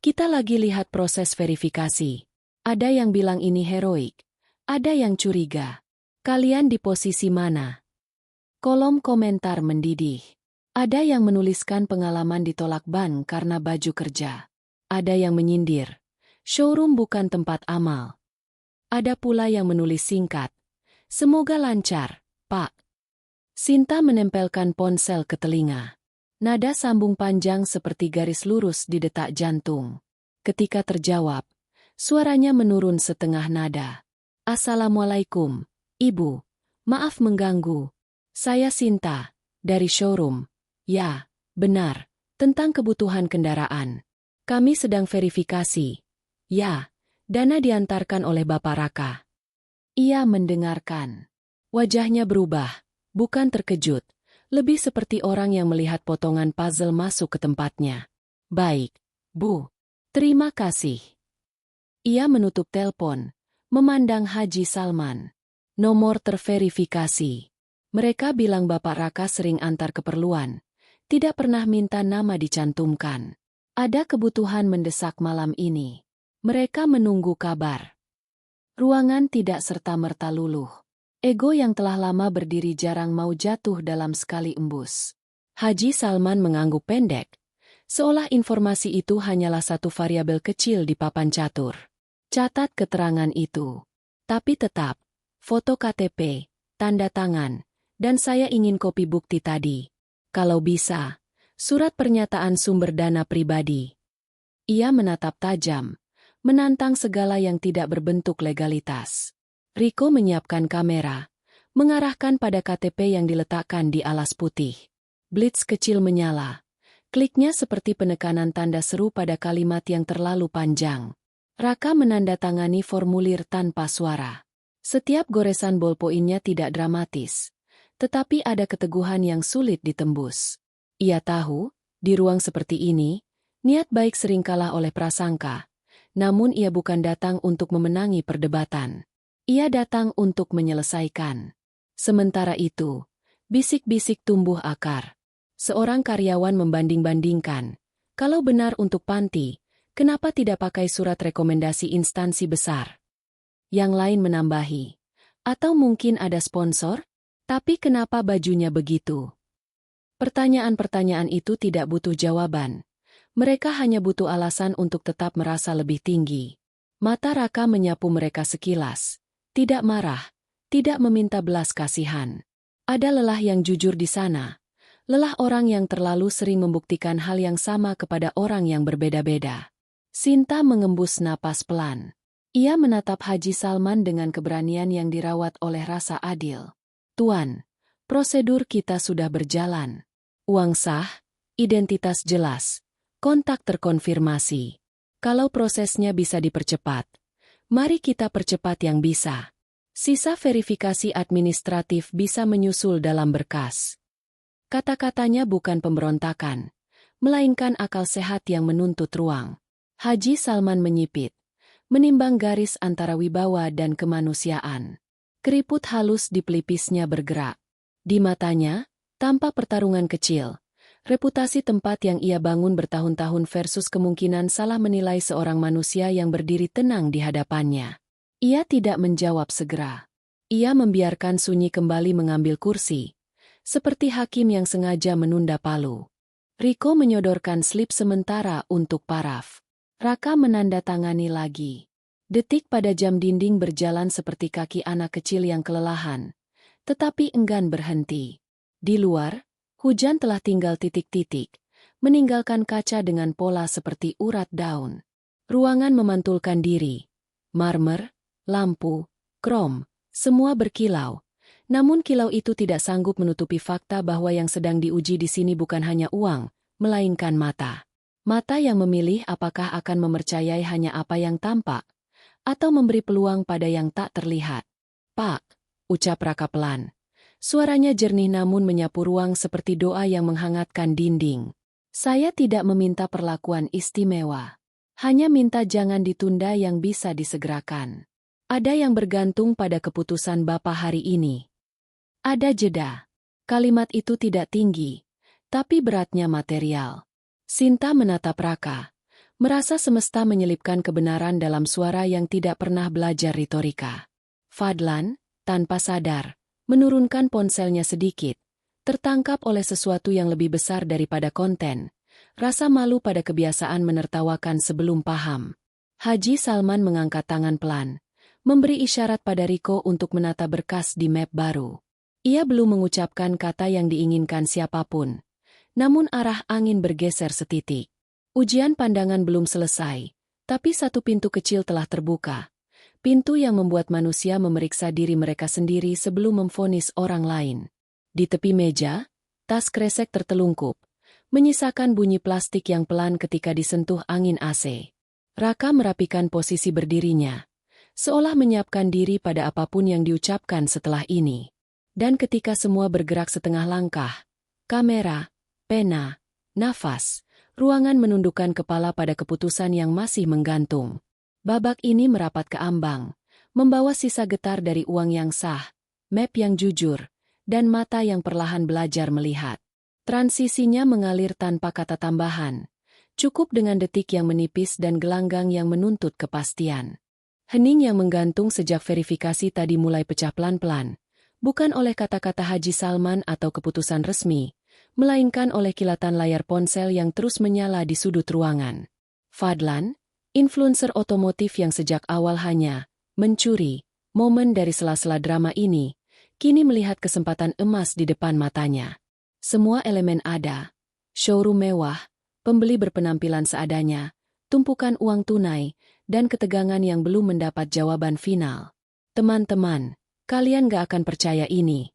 kita lagi lihat proses verifikasi. Ada yang bilang ini heroik. Ada yang curiga. Kalian di posisi mana? Kolom komentar mendidih. Ada yang menuliskan pengalaman ditolak ban karena baju kerja. Ada yang menyindir. Showroom bukan tempat amal. Ada pula yang menulis singkat. Semoga lancar, Pak. Sinta menempelkan ponsel ke telinga. Nada sambung panjang seperti garis lurus di detak jantung. Ketika terjawab, suaranya menurun setengah nada. Assalamualaikum, Ibu. Maaf mengganggu. Saya Sinta, dari showroom. Ya, benar, tentang kebutuhan kendaraan. Kami sedang verifikasi. Ya, dana diantarkan oleh Bapak Raka. Ia mendengarkan. Wajahnya berubah, bukan terkejut, lebih seperti orang yang melihat potongan puzzle masuk ke tempatnya. Baik, Bu. Terima kasih. Ia menutup telepon. Memandang Haji Salman. Nomor terverifikasi. Mereka bilang Bapak Raka sering antar keperluan. Tidak pernah minta nama dicantumkan. Ada kebutuhan mendesak malam ini. Mereka menunggu kabar. Ruangan tidak serta-merta luluh. Ego yang telah lama berdiri jarang mau jatuh dalam sekali embus. Haji Salman mengangguk pendek. Seolah informasi itu hanyalah satu variabel kecil di papan catur. Catat keterangan itu. Tapi tetap, foto KTP, tanda tangan, dan saya ingin kopi bukti tadi. Kalau bisa, surat pernyataan sumber dana pribadi. Ia menatap tajam, menantang segala yang tidak berbentuk legalitas. Riko menyiapkan kamera, mengarahkan pada KTP yang diletakkan di alas putih. Blitz kecil menyala. Kliknya seperti penekanan tanda seru pada kalimat yang terlalu panjang. Raka menandatangani formulir tanpa suara. Setiap goresan bolpoinnya tidak dramatis, tetapi ada keteguhan yang sulit ditembus. Ia tahu, di ruang seperti ini, niat baik sering kalah oleh prasangka, namun ia bukan datang untuk memenangi perdebatan. Ia datang untuk menyelesaikan. Sementara itu, bisik-bisik tumbuh akar. Seorang karyawan membanding-bandingkan, kalau benar untuk panti, kenapa tidak pakai surat rekomendasi instansi besar? Yang lain menambahi. Atau mungkin ada sponsor? Tapi kenapa bajunya begitu? Pertanyaan-pertanyaan itu tidak butuh jawaban. Mereka hanya butuh alasan untuk tetap merasa lebih tinggi. Mata Raka menyapu mereka sekilas. Tidak marah, tidak meminta belas kasihan. Ada lelah yang jujur di sana. Lelah orang yang terlalu sering membuktikan hal yang sama kepada orang yang berbeda-beda. Sinta mengembus napas pelan. Ia menatap Haji Salman dengan keberanian yang dirawat oleh rasa adil. Tuan, prosedur kita sudah berjalan. Uang sah, identitas jelas, kontak terkonfirmasi. Kalau prosesnya bisa dipercepat, mari kita percepat yang bisa. Sisa verifikasi administratif bisa menyusul dalam berkas. Kata-katanya bukan pemberontakan, melainkan akal sehat yang menuntut ruang. Haji Salman menyipit, menimbang garis antara wibawa dan kemanusiaan. Keriput halus di pelipisnya bergerak. Di matanya, tanpa pertarungan kecil, reputasi tempat yang ia bangun bertahun-tahun versus kemungkinan salah menilai seorang manusia yang berdiri tenang di hadapannya. Ia tidak menjawab segera. Ia membiarkan sunyi kembali mengambil kursi, seperti hakim yang sengaja menunda palu. Riko menyodorkan slip sementara untuk paraf. Raka menandatangani lagi. Detik pada jam dinding berjalan seperti kaki anak kecil yang kelelahan, tetapi enggan berhenti. Di luar, hujan telah tinggal titik-titik, meninggalkan kaca dengan pola seperti urat daun. Ruangan memantulkan diri. Marmer, lampu, krom, semua berkilau. Namun kilau itu tidak sanggup menutupi fakta bahwa yang sedang diuji di sini bukan hanya uang, melainkan mata. Mata yang memilih apakah akan mempercayai hanya apa yang tampak, atau memberi peluang pada yang tak terlihat. Pak, ucap Raka pelan. Suaranya jernih namun menyapu ruang seperti doa yang menghangatkan dinding. Saya tidak meminta perlakuan istimewa. Hanya minta jangan ditunda yang bisa disegerakan. Ada yang bergantung pada keputusan Bapak hari ini. Ada jeda. Kalimat itu tidak tinggi, tapi beratnya material. Sinta menatap Raka, merasa semesta menyelipkan kebenaran dalam suara yang tidak pernah belajar retorika. Fadlan, tanpa sadar, menurunkan ponselnya sedikit, tertangkap oleh sesuatu yang lebih besar daripada konten. Rasa malu pada kebiasaan menertawakan sebelum paham. Haji Salman mengangkat tangan pelan, memberi isyarat pada Riko untuk menata berkas di map baru. Ia belum mengucapkan kata yang diinginkan siapapun. Namun arah angin bergeser setitik. Ujian pandangan belum selesai, tapi satu pintu kecil telah terbuka. Pintu yang membuat manusia memeriksa diri mereka sendiri sebelum memvonis orang lain. Di tepi meja, tas kresek tertelungkup, menyisakan bunyi plastik yang pelan ketika disentuh angin AC. Raka merapikan posisi berdirinya, seolah menyiapkan diri pada apapun yang diucapkan setelah ini. Dan ketika semua bergerak setengah langkah, kamera, pena, nafas, ruangan menundukkan kepala pada keputusan yang masih menggantung. Babak ini merapat ke ambang, membawa sisa getar dari uang yang sah, map yang jujur, dan mata yang perlahan belajar melihat. Transisinya mengalir tanpa kata tambahan, cukup dengan detik yang menipis dan gelanggang yang menuntut kepastian. Hening yang menggantung sejak verifikasi tadi mulai pecah pelan-pelan, bukan oleh kata-kata Haji Salman atau keputusan resmi, melainkan oleh kilatan layar ponsel yang terus menyala di sudut ruangan. Fadlan, influencer otomotif yang sejak awal hanya mencuri momen dari sela-sela drama ini, kini melihat kesempatan emas di depan matanya. Semua elemen ada, showroom mewah, pembeli berpenampilan seadanya, tumpukan uang tunai, dan ketegangan yang belum mendapat jawaban final. Teman-teman, kalian gak akan percaya ini.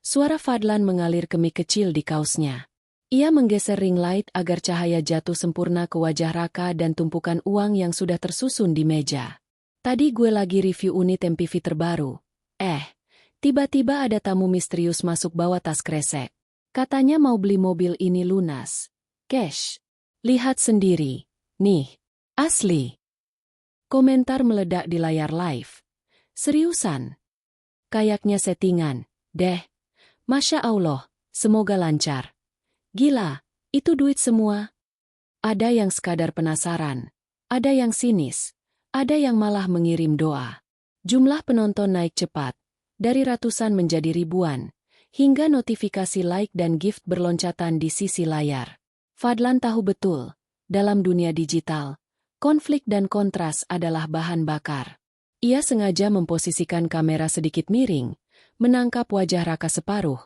Suara Fadlan mengalir ke mic kecil di kaosnya. Ia menggeser ring light agar cahaya jatuh sempurna ke wajah Raka dan tumpukan uang yang sudah tersusun di meja. Tadi gue lagi review unit MPV terbaru. Tiba-tiba ada tamu misterius masuk bawa tas kresek. Katanya mau beli mobil ini lunas. Cash. Lihat sendiri. Nih. Asli. Komentar meledak di layar live. Seriusan? Kayaknya settingan, deh. Masya Allah, semoga lancar. Gila, itu duit semua. Ada yang sekadar penasaran, ada yang sinis, ada yang malah mengirim doa. Jumlah penonton naik cepat, dari ratusan menjadi ribuan, hingga notifikasi like dan gift berloncatan di sisi layar. Fadlan tahu betul, dalam dunia digital, konflik dan kontras adalah bahan bakar. Ia sengaja memposisikan kamera sedikit miring, menangkap wajah Raka separuh,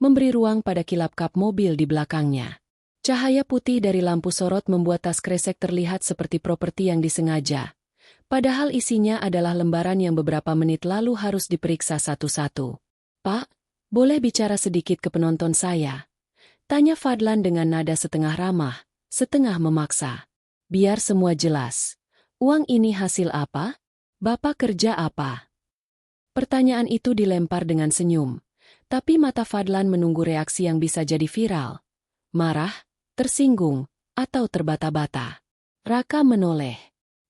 memberi ruang pada kilap kap mobil di belakangnya. Cahaya putih dari lampu sorot membuat tas kresek terlihat seperti properti yang disengaja. Padahal isinya adalah lembaran yang beberapa menit lalu harus diperiksa satu-satu. Pak, boleh bicara sedikit ke penonton saya? Tanya Fadlan dengan nada setengah ramah, setengah memaksa. Biar semua jelas. Uang ini hasil apa? Bapak kerja apa? Pertanyaan itu dilempar dengan senyum, tapi mata Fadlan menunggu reaksi yang bisa jadi viral. Marah, tersinggung, atau terbata-bata. Raka menoleh.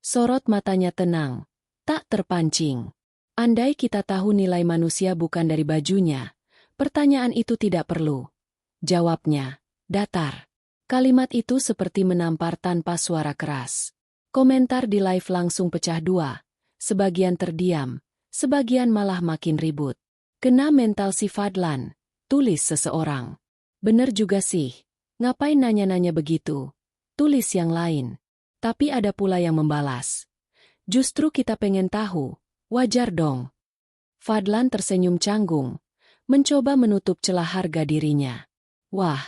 Sorot matanya tenang, tak terpancing. Andai kita tahu nilai manusia bukan dari bajunya, pertanyaan itu tidak perlu. Jawabnya, datar. Kalimat itu seperti menampar tanpa suara keras. Komentar di live langsung pecah dua. Sebagian terdiam, sebagian malah makin ribut. Kena mental si Fadlan, tulis seseorang. Bener juga sih, ngapain nanya-nanya begitu? Tulis yang lain. Tapi ada pula yang membalas. Justru kita pengen tahu, wajar dong. Fadlan tersenyum canggung, mencoba menutup celah harga dirinya. Wah,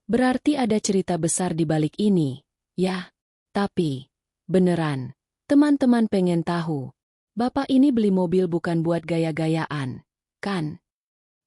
berarti ada cerita besar di balik ini, ya. Tapi, beneran, teman-teman pengen tahu. Bapak ini beli mobil bukan buat gaya-gayaan, kan?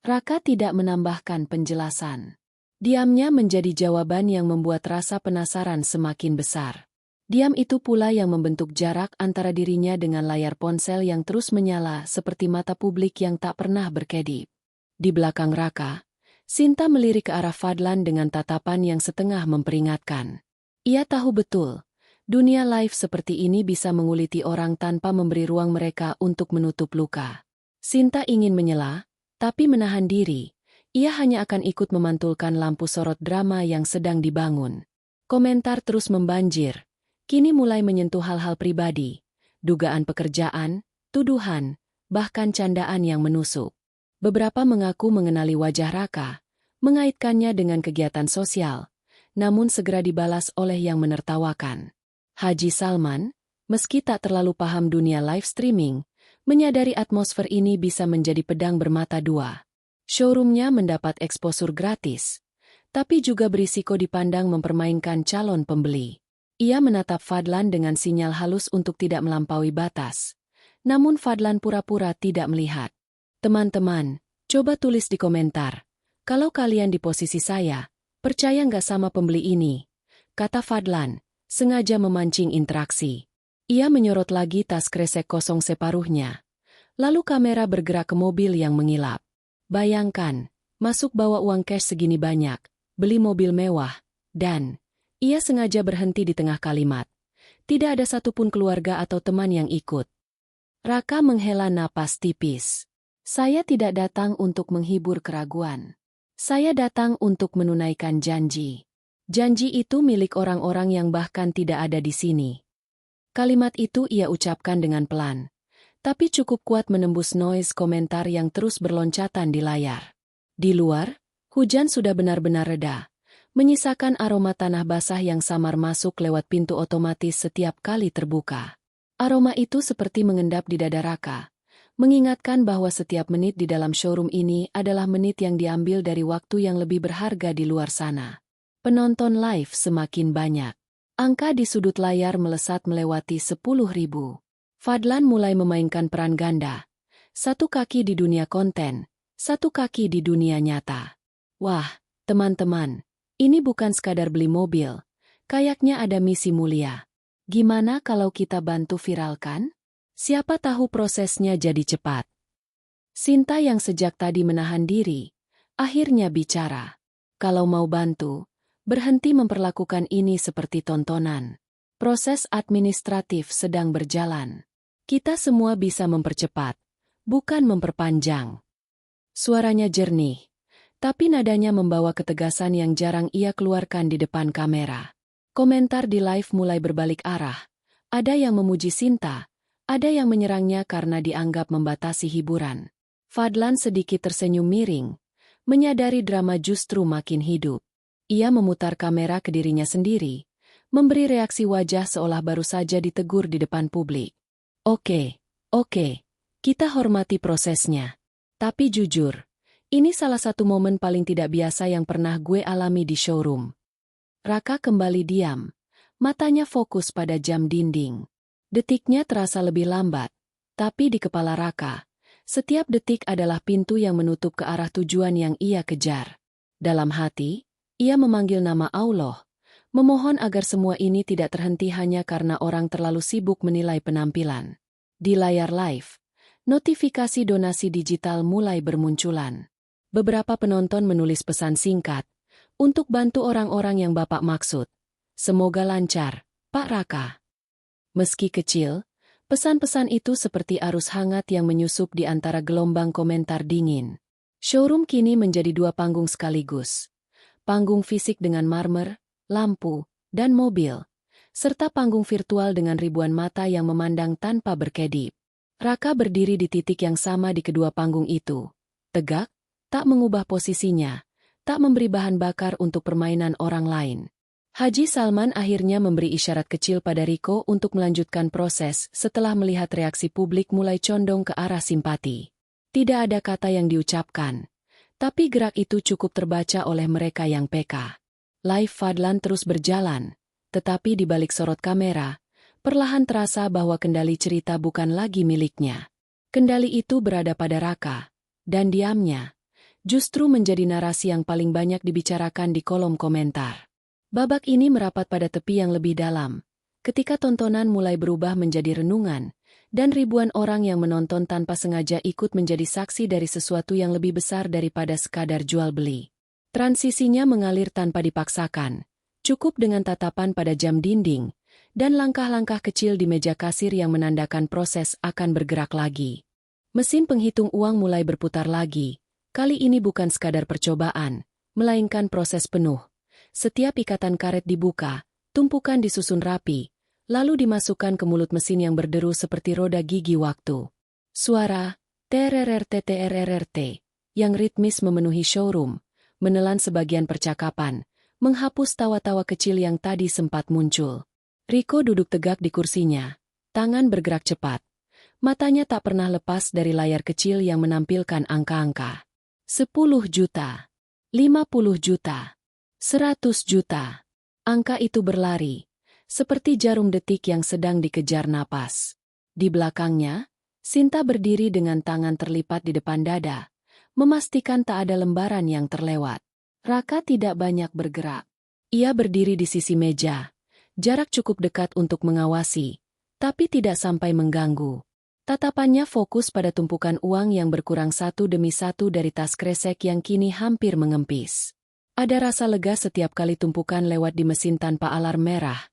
Raka tidak menambahkan penjelasan. Diamnya menjadi jawaban yang membuat rasa penasaran semakin besar. Diam itu pula yang membentuk jarak antara dirinya dengan layar ponsel yang terus menyala seperti mata publik yang tak pernah berkedip. Di belakang Raka, Sinta melirik ke arah Fadlan dengan tatapan yang setengah memperingatkan. Ia tahu betul, dunia live seperti ini bisa menguliti orang tanpa memberi ruang mereka untuk menutup luka. Sinta ingin menyela, tapi menahan diri. Ia hanya akan ikut memantulkan lampu sorot drama yang sedang dibangun. Komentar terus membanjir. Kini mulai menyentuh hal-hal pribadi, dugaan pekerjaan, tuduhan, bahkan candaan yang menusuk. Beberapa mengaku mengenali wajah Raka, mengaitkannya dengan kegiatan sosial, namun segera dibalas oleh yang menertawakan. Haji Salman, meski tak terlalu paham dunia live streaming, menyadari atmosfer ini bisa menjadi pedang bermata dua. Showroomnya mendapat eksposur gratis, tapi juga berisiko dipandang mempermainkan calon pembeli. Ia menatap Fadlan dengan sinyal halus untuk tidak melampaui batas. Namun Fadlan pura-pura tidak melihat. Teman-teman, coba tulis di komentar. Kalau kalian di posisi saya, percaya nggak sama pembeli ini? Kata Fadlan, sengaja memancing interaksi. Ia menyorot lagi tas kresek kosong separuhnya. Lalu kamera bergerak ke mobil yang mengilap. Bayangkan, masuk bawa uang cash segini banyak, beli mobil mewah, dan... Ia sengaja berhenti di tengah kalimat. Tidak ada satupun keluarga atau teman yang ikut. Raka menghela napas tipis. Saya tidak datang untuk menghibur keraguan. Saya datang untuk menunaikan janji. Janji itu milik orang-orang yang bahkan tidak ada di sini. Kalimat itu ia ucapkan dengan pelan, tapi cukup kuat menembus noise komentar yang terus berloncatan di layar. Di luar, hujan sudah benar-benar reda. Menyisakan aroma tanah basah yang samar masuk lewat pintu otomatis setiap kali terbuka. Aroma itu seperti mengendap di dada Raka, mengingatkan bahwa setiap menit di dalam showroom ini adalah menit yang diambil dari waktu yang lebih berharga di luar sana. Penonton live semakin banyak. Angka di sudut layar melesat melewati 10.000. Fadlan mulai memainkan peran ganda. Satu kaki di dunia konten, satu kaki di dunia nyata. Wah, teman-teman. Ini bukan sekadar beli mobil, kayaknya ada misi mulia. Gimana kalau kita bantu viralkan? Siapa tahu prosesnya jadi cepat. Sinta yang sejak tadi menahan diri, akhirnya bicara. Kalau mau bantu, berhenti memperlakukan ini seperti tontonan. Proses administratif sedang berjalan. Kita semua bisa mempercepat, bukan memperpanjang. Suaranya jernih. Tapi nadanya membawa ketegasan yang jarang ia keluarkan di depan kamera. Komentar di live mulai berbalik arah. Ada yang memuji Sinta, ada yang menyerangnya karena dianggap membatasi hiburan. Fadlan sedikit tersenyum miring, menyadari drama justru makin hidup. Ia memutar kamera ke dirinya sendiri, memberi reaksi wajah seolah baru saja ditegur di depan publik. Oke, kita hormati prosesnya. Tapi jujur, ini salah satu momen paling tidak biasa yang pernah gue alami di showroom. Raka kembali diam, matanya fokus pada jam dinding. Detiknya terasa lebih lambat, tapi di kepala Raka, setiap detik adalah pintu yang menutup ke arah tujuan yang ia kejar. Dalam hati, ia memanggil nama Allah, memohon agar semua ini tidak terhenti hanya karena orang terlalu sibuk menilai penampilan. Di layar live, notifikasi donasi digital mulai bermunculan. Beberapa penonton menulis pesan singkat, untuk bantu orang-orang yang Bapak maksud. Semoga lancar, Pak Raka. Meski kecil, pesan-pesan itu seperti arus hangat yang menyusup di antara gelombang komentar dingin. Showroom kini menjadi dua panggung sekaligus. Panggung fisik dengan marmer, lampu, dan mobil, serta panggung virtual dengan ribuan mata yang memandang tanpa berkedip. Raka berdiri di titik yang sama di kedua panggung itu. Tegak, tak mengubah posisinya, tak memberi bahan bakar untuk permainan orang lain. Haji Salman akhirnya memberi isyarat kecil pada Riko untuk melanjutkan proses setelah melihat reaksi publik mulai condong ke arah simpati. Tidak ada kata yang diucapkan, tapi gerak itu cukup terbaca oleh mereka yang peka. Live Fadlan terus berjalan, tetapi di balik sorot kamera, perlahan terasa bahwa kendali cerita bukan lagi miliknya. Kendali itu berada pada Raka, dan diamnya justru menjadi narasi yang paling banyak dibicarakan di kolom komentar. Babak ini merapat pada tepi yang lebih dalam, Ketika tontonan mulai berubah menjadi renungan, dan ribuan orang yang menonton tanpa sengaja ikut menjadi saksi dari sesuatu yang lebih besar daripada sekadar jual beli. Transisinya mengalir tanpa dipaksakan, cukup dengan tatapan pada jam dinding, dan langkah-langkah kecil di meja kasir yang menandakan proses akan bergerak lagi. Mesin penghitung uang mulai berputar lagi, kali ini bukan sekadar percobaan, melainkan proses penuh. Setiap ikatan karet dibuka, tumpukan disusun rapi, lalu dimasukkan ke mulut mesin yang berderu seperti roda gigi waktu. Suara TRRT yang ritmis memenuhi showroom, menelan sebagian percakapan, menghapus tawa-tawa kecil yang tadi sempat muncul. Rico duduk tegak di kursinya, tangan bergerak cepat. Matanya tak pernah lepas dari layar kecil yang menampilkan angka-angka. 10 juta, 50 juta, 100 juta. Angka itu berlari, seperti jarum detik yang sedang dikejar napas. Di belakangnya, Sinta berdiri dengan tangan terlipat di depan dada, memastikan tak ada lembaran yang terlewat. Raka tidak banyak bergerak. Ia berdiri di sisi meja, jarak cukup dekat untuk mengawasi, tapi tidak sampai mengganggu. Tatapannya fokus pada tumpukan uang yang berkurang satu demi satu dari tas kresek yang kini hampir mengempis. Ada rasa lega setiap kali tumpukan lewat di mesin tanpa alarm merah.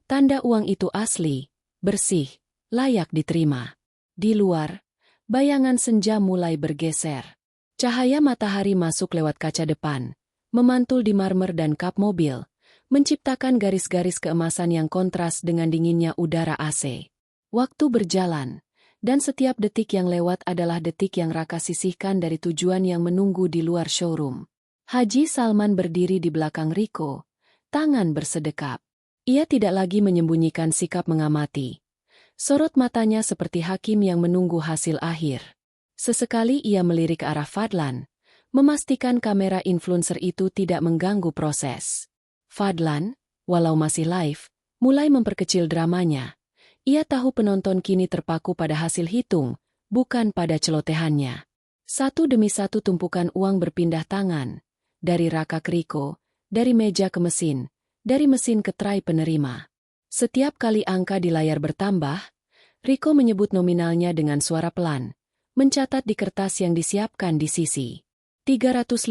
Tanda uang itu asli, bersih, layak diterima. Di luar, bayangan senja mulai bergeser. Cahaya matahari masuk lewat kaca depan, memantul di marmer dan kap mobil, menciptakan garis-garis keemasan yang kontras dengan dinginnya udara AC. Waktu berjalan, dan setiap detik yang lewat adalah detik yang Raka sisihkan dari tujuan yang menunggu di luar showroom. Haji Salman berdiri di belakang Rico, tangan bersedekap. Ia tidak lagi menyembunyikan sikap mengamati. Sorot matanya seperti hakim yang menunggu hasil akhir. Sesekali ia melirik ke arah Fadlan, memastikan kamera influencer itu tidak mengganggu proses. Fadlan, walau masih live, mulai memperkecil dramanya. Ia tahu penonton kini terpaku pada hasil hitung, bukan pada celotehannya. Satu demi satu tumpukan uang berpindah tangan. Dari Raka ke Rico, dari meja ke mesin, dari mesin ke tray penerima. Setiap kali angka di layar bertambah, Rico menyebut nominalnya dengan suara pelan, mencatat di kertas yang disiapkan di sisi. 350,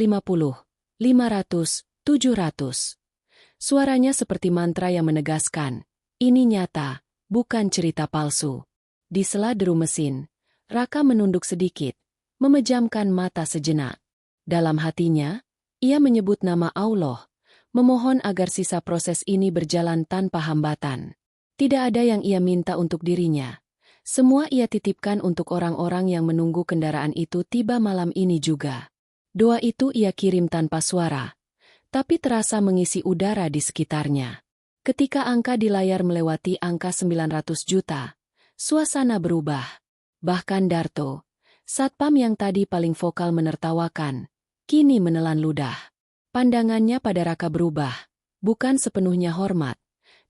500, 700. Suaranya seperti mantra yang menegaskan, ini nyata, bukan cerita palsu. Di sela deru mesin, Raka menunduk sedikit, memejamkan mata sejenak. Dalam hatinya, ia menyebut nama Allah, memohon agar sisa proses ini berjalan tanpa hambatan. Tidak ada yang ia minta untuk dirinya. Semua ia titipkan untuk orang-orang yang menunggu kendaraan itu tiba malam ini juga. Doa itu ia kirim tanpa suara, tapi terasa mengisi udara di sekitarnya. Ketika angka di layar melewati angka 900 juta, suasana berubah. Bahkan Darto, satpam yang tadi paling vokal menertawakan, kini menelan ludah. Pandangannya pada Raka berubah, bukan sepenuhnya hormat,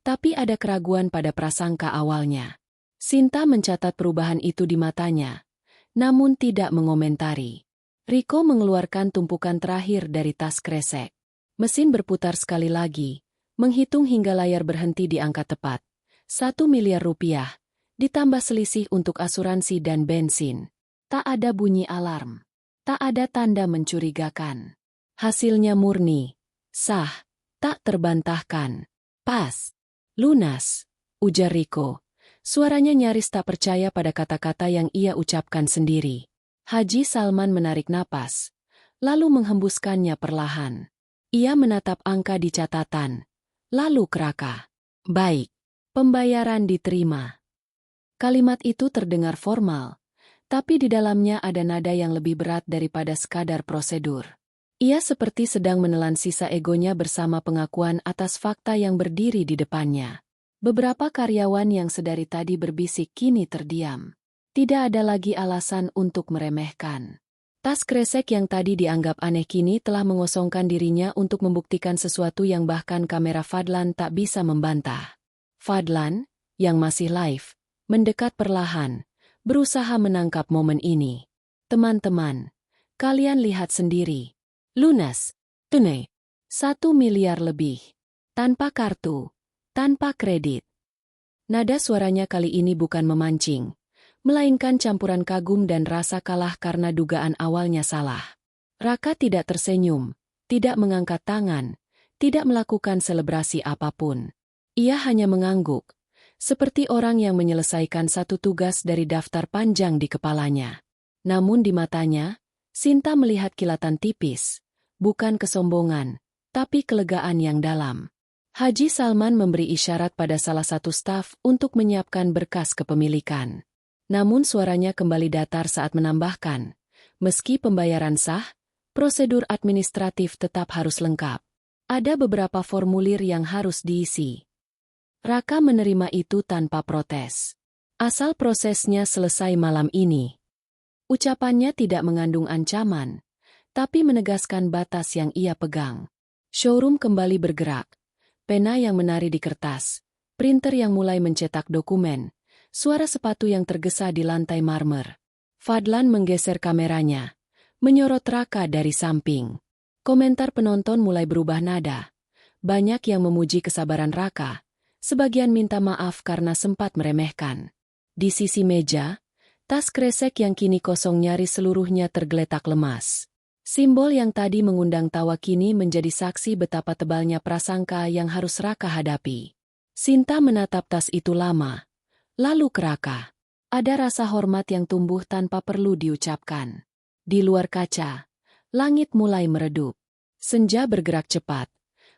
tapi ada keraguan pada prasangka awalnya. Sinta mencatat perubahan itu di matanya, namun tidak mengomentari. Rico mengeluarkan tumpukan terakhir dari tas kresek. Mesin berputar sekali lagi, menghitung hingga layar berhenti di angka tepat. 1 miliar rupiah, ditambah selisih untuk asuransi dan bensin. Tak ada bunyi alarm. Tak ada tanda mencurigakan. Hasilnya murni, sah, tak terbantahkan. Pas, lunas, ujar Rico. Suaranya nyaris tak percaya pada kata-kata yang ia ucapkan sendiri. Haji Salman menarik napas, lalu menghembuskannya perlahan. Ia menatap angka di catatan, lalu ke Raka. Baik, pembayaran diterima. Kalimat itu terdengar formal, tapi di dalamnya ada nada yang lebih berat daripada sekadar prosedur. Ia seperti sedang menelan sisa egonya bersama pengakuan atas fakta yang berdiri di depannya. Beberapa karyawan yang sedari tadi berbisik kini terdiam. Tidak ada lagi alasan untuk meremehkan. Tas kresek yang tadi dianggap aneh kini telah mengosongkan dirinya untuk membuktikan sesuatu yang bahkan kamera Fadlan tak bisa membantah. Fadlan, yang masih live, mendekat perlahan, berusaha menangkap momen ini. Teman-teman, kalian lihat sendiri. Lunas, tunai, 1 miliar lebih. Tanpa kartu, tanpa kredit. Nada suaranya kali ini bukan memancing, melainkan campuran kagum dan rasa kalah karena dugaan awalnya salah. Raka tidak tersenyum, tidak mengangkat tangan, tidak melakukan selebrasi apapun. Ia hanya mengangguk, seperti orang yang menyelesaikan satu tugas dari daftar panjang di kepalanya. Namun di matanya, Sinta melihat kilatan tipis, bukan kesombongan, tapi kelegaan yang dalam. Haji Salman memberi isyarat pada salah satu staf untuk menyiapkan berkas kepemilikan. Namun suaranya kembali datar saat menambahkan, meski pembayaran sah, prosedur administratif tetap harus lengkap. Ada beberapa formulir yang harus diisi. Raka menerima itu tanpa protes. Asal prosesnya selesai malam ini. Ucapannya tidak mengandung ancaman, tapi menegaskan batas yang ia pegang. Showroom kembali bergerak. Pena yang menari di kertas, printer yang mulai mencetak dokumen, suara sepatu yang tergesa di lantai marmer. Fadlan menggeser kameranya, menyorot Raka dari samping. Komentar penonton mulai berubah nada. Banyak yang memuji kesabaran Raka, sebagian minta maaf karena sempat meremehkan. Di sisi meja, tas kresek yang kini kosong nyaris seluruhnya tergeletak lemas. Simbol yang tadi mengundang tawa kini menjadi saksi betapa tebalnya prasangka yang harus Raka hadapi. Sinta menatap tas itu lama. Lalu ke Raka. Ada rasa hormat yang tumbuh tanpa perlu diucapkan. Di luar kaca, langit mulai meredup. Senja bergerak cepat,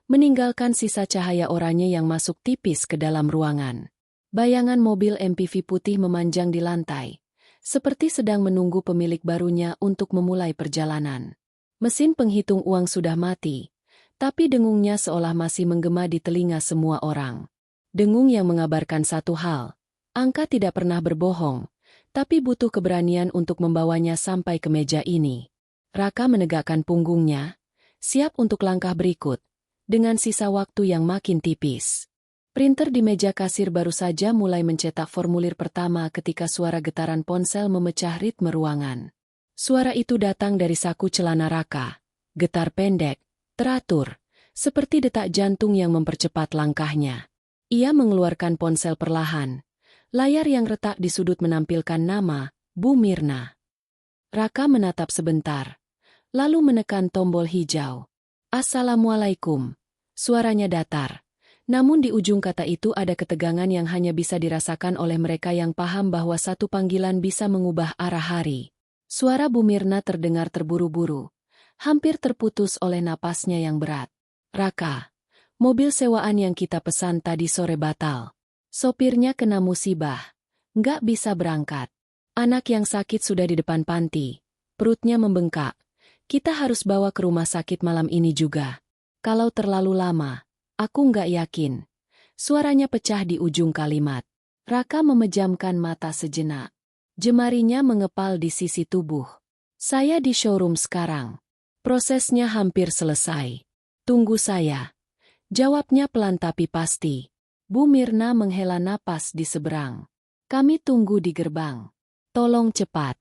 meninggalkan sisa cahaya oranye yang masuk tipis ke dalam ruangan. Bayangan mobil MPV putih memanjang di lantai, seperti sedang menunggu pemilik barunya untuk memulai perjalanan. Mesin penghitung uang sudah mati, tapi dengungnya seolah masih menggema di telinga semua orang. Dengung yang mengabarkan satu hal, angka tidak pernah berbohong, tapi butuh keberanian untuk membawanya sampai ke meja ini. Raka menegakkan punggungnya, siap untuk langkah berikut, dengan sisa waktu yang makin tipis. Printer di meja kasir baru saja mulai mencetak formulir pertama ketika suara getaran ponsel memecah ritme ruangan. Suara itu datang dari saku celana Raka. Getar pendek, teratur, seperti detak jantung yang mempercepat langkahnya. Ia mengeluarkan ponsel perlahan. Layar yang retak di sudut menampilkan nama, Bu Mirna. Raka menatap sebentar, lalu menekan tombol hijau. Assalamualaikum. Suaranya datar. Namun di ujung kata itu ada ketegangan yang hanya bisa dirasakan oleh mereka yang paham bahwa satu panggilan bisa mengubah arah hari. Suara Bu Mirna terdengar terburu-buru, hampir terputus oleh napasnya yang berat. Raka, mobil sewaan yang kita pesan tadi sore batal. Sopirnya kena musibah, nggak bisa berangkat. Anak yang sakit sudah di depan panti, perutnya membengkak. Kita harus bawa ke rumah sakit malam ini juga. Kalau terlalu lama, aku nggak yakin. Suaranya pecah di ujung kalimat. Raka memejamkan mata sejenak. Jemarinya mengepal di sisi tubuh. Saya di showroom sekarang. Prosesnya hampir selesai. Tunggu saya. Jawabnya pelan tapi pasti. Bu Mirna menghela napas di seberang. Kami tunggu di gerbang. Tolong cepat.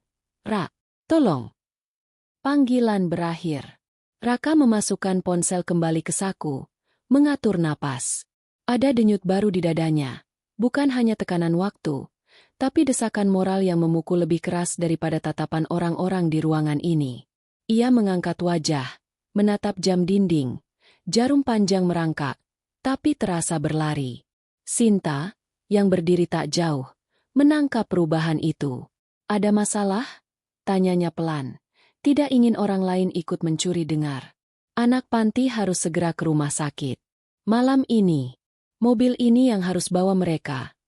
Rak, tolong. Panggilan berakhir. Raka memasukkan ponsel kembali ke saku, mengatur napas. Ada denyut baru di dadanya. Bukan hanya tekanan waktu, tapi desakan moral yang memukul lebih keras daripada tatapan orang-orang di ruangan ini. Ia mengangkat wajah, menatap jam dinding. Jarum panjang merangkak, tapi terasa berlari. Sinta, yang berdiri tak jauh, menangkap perubahan itu. Ada masalah? Tanyanya pelan. Tidak ingin orang lain ikut mencuri dengar. Anak panti harus segera ke rumah sakit. Malam ini, mobil ini yang harus bawa mereka.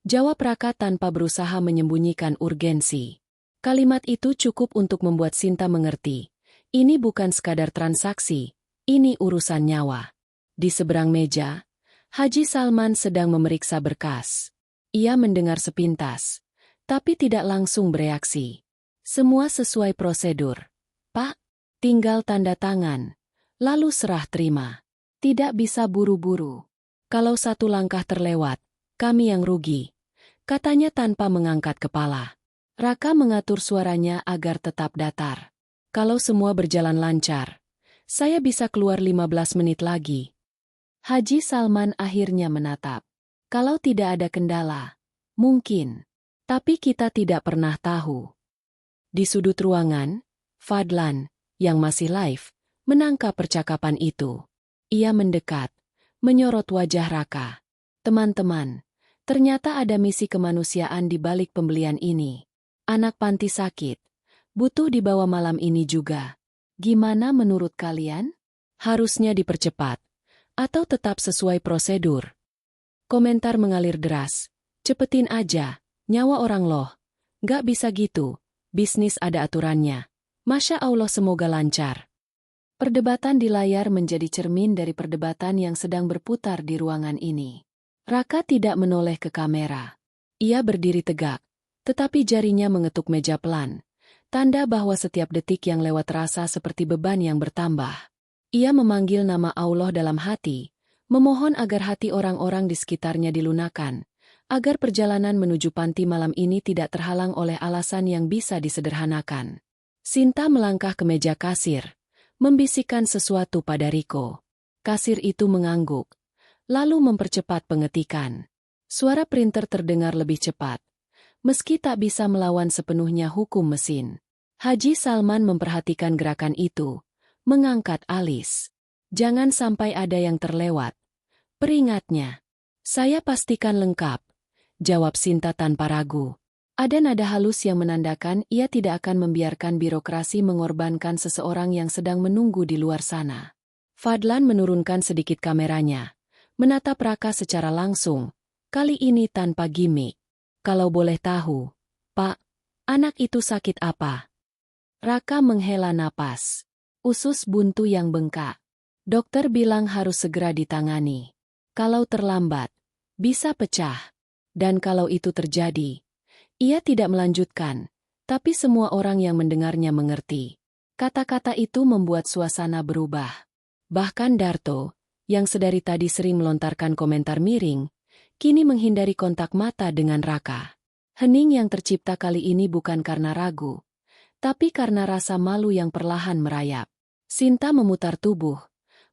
Jawab Raka tanpa berusaha menyembunyikan urgensi. Kalimat itu cukup untuk membuat Sinta mengerti. Ini bukan sekadar transaksi, ini urusan nyawa. Di seberang meja, Haji Salman sedang memeriksa berkas. Ia mendengar sepintas, tapi tidak langsung bereaksi. Semua sesuai prosedur. Pak, tinggal tanda tangan, lalu serah terima. Tidak bisa buru-buru. Kalau satu langkah terlewat, kami yang rugi. Katanya tanpa mengangkat kepala. Raka mengatur suaranya agar tetap datar. Kalau semua berjalan lancar, saya bisa keluar 15 menit lagi. Haji Salman akhirnya menatap. Kalau tidak ada kendala, mungkin. Tapi kita tidak pernah tahu. Di sudut ruangan, Fadlan, yang masih live, menangkap percakapan itu. Ia mendekat, menyorot wajah Raka. Teman-teman, ternyata ada misi kemanusiaan di balik pembelian ini. Anak panti sakit, butuh dibawa malam ini juga. Gimana menurut kalian? Harusnya dipercepat, atau tetap sesuai prosedur? Komentar mengalir deras. Cepetin aja, nyawa orang loh. Gak bisa gitu, bisnis ada aturannya. Masya Allah, semoga lancar. Perdebatan di layar menjadi cermin dari perdebatan yang sedang berputar di ruangan ini. Raka tidak menoleh ke kamera. Ia berdiri tegak, tetapi jarinya mengetuk meja pelan. Tanda bahwa setiap detik yang lewat terasa seperti beban yang bertambah. Ia memanggil nama Allah dalam hati, memohon agar hati orang-orang di sekitarnya dilunakan, agar perjalanan menuju panti malam ini tidak terhalang oleh alasan yang bisa disederhanakan. Sinta melangkah ke meja kasir, membisikkan sesuatu pada Riko. Kasir itu mengangguk, lalu mempercepat pengetikan. Suara printer terdengar lebih cepat, meski tak bisa melawan sepenuhnya hukum mesin. Haji Salman memperhatikan gerakan itu, mengangkat alis. Jangan sampai ada yang terlewat. Peringatnya. Saya pastikan lengkap, jawab Sinta tanpa ragu. Ada nada halus yang menandakan ia tidak akan membiarkan birokrasi mengorbankan seseorang yang sedang menunggu di luar sana. Fadlan menurunkan sedikit kameranya, menatap Raka secara langsung, kali ini tanpa gimik. Kalau boleh tahu, Pak, anak itu sakit apa? Raka menghela napas. Usus buntu yang bengkak. Dokter bilang harus segera ditangani. Kalau terlambat, bisa pecah. Dan kalau itu terjadi, ia tidak melanjutkan, tapi semua orang yang mendengarnya mengerti. Kata-kata itu membuat suasana berubah. Bahkan Darto, yang sedari tadi sering melontarkan komentar miring, kini menghindari kontak mata dengan Raka. Hening yang tercipta kali ini bukan karena ragu, tapi karena rasa malu yang perlahan merayap. Sinta memutar tubuh,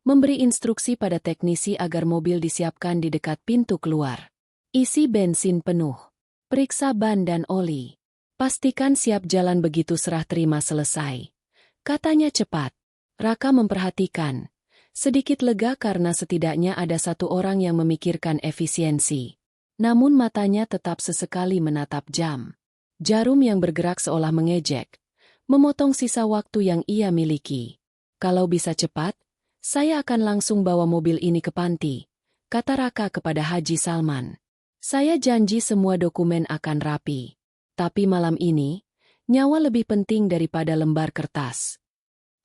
memberi instruksi pada teknisi agar mobil disiapkan di dekat pintu keluar. Isi bensin penuh. Periksa ban dan oli. Pastikan siap jalan begitu serah terima selesai. Katanya cepat. Raka memperhatikan. Sedikit lega karena setidaknya ada satu orang yang memikirkan efisiensi. Namun matanya tetap sesekali menatap jam. Jarum yang bergerak seolah mengejek, memotong sisa waktu yang ia miliki. Kalau bisa cepat, saya akan langsung bawa mobil ini ke panti, kata Raka kepada Haji Salman. Saya janji semua dokumen akan rapi. Tapi malam ini, nyawa lebih penting daripada lembar kertas.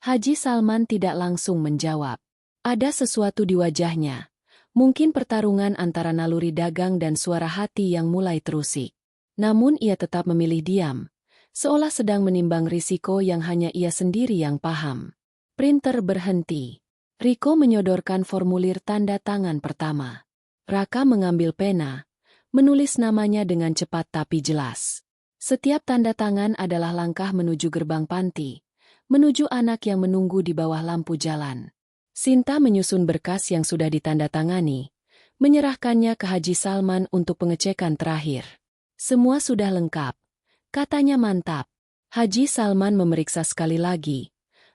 Haji Salman tidak langsung menjawab. Ada sesuatu di wajahnya. Mungkin pertarungan antara naluri dagang dan suara hati yang mulai terusik. Namun ia tetap memilih diam, seolah sedang menimbang risiko yang hanya ia sendiri yang paham. Printer berhenti. Riko menyodorkan formulir tanda tangan pertama. Raka mengambil pena, menulis namanya dengan cepat tapi jelas. Setiap tanda tangan adalah langkah menuju gerbang panti, menuju anak yang menunggu di bawah lampu jalan. Sinta menyusun berkas yang sudah ditandatangani, menyerahkannya ke Haji Salman untuk pengecekan terakhir. Semua sudah lengkap. Katanya mantap. Haji Salman memeriksa sekali lagi,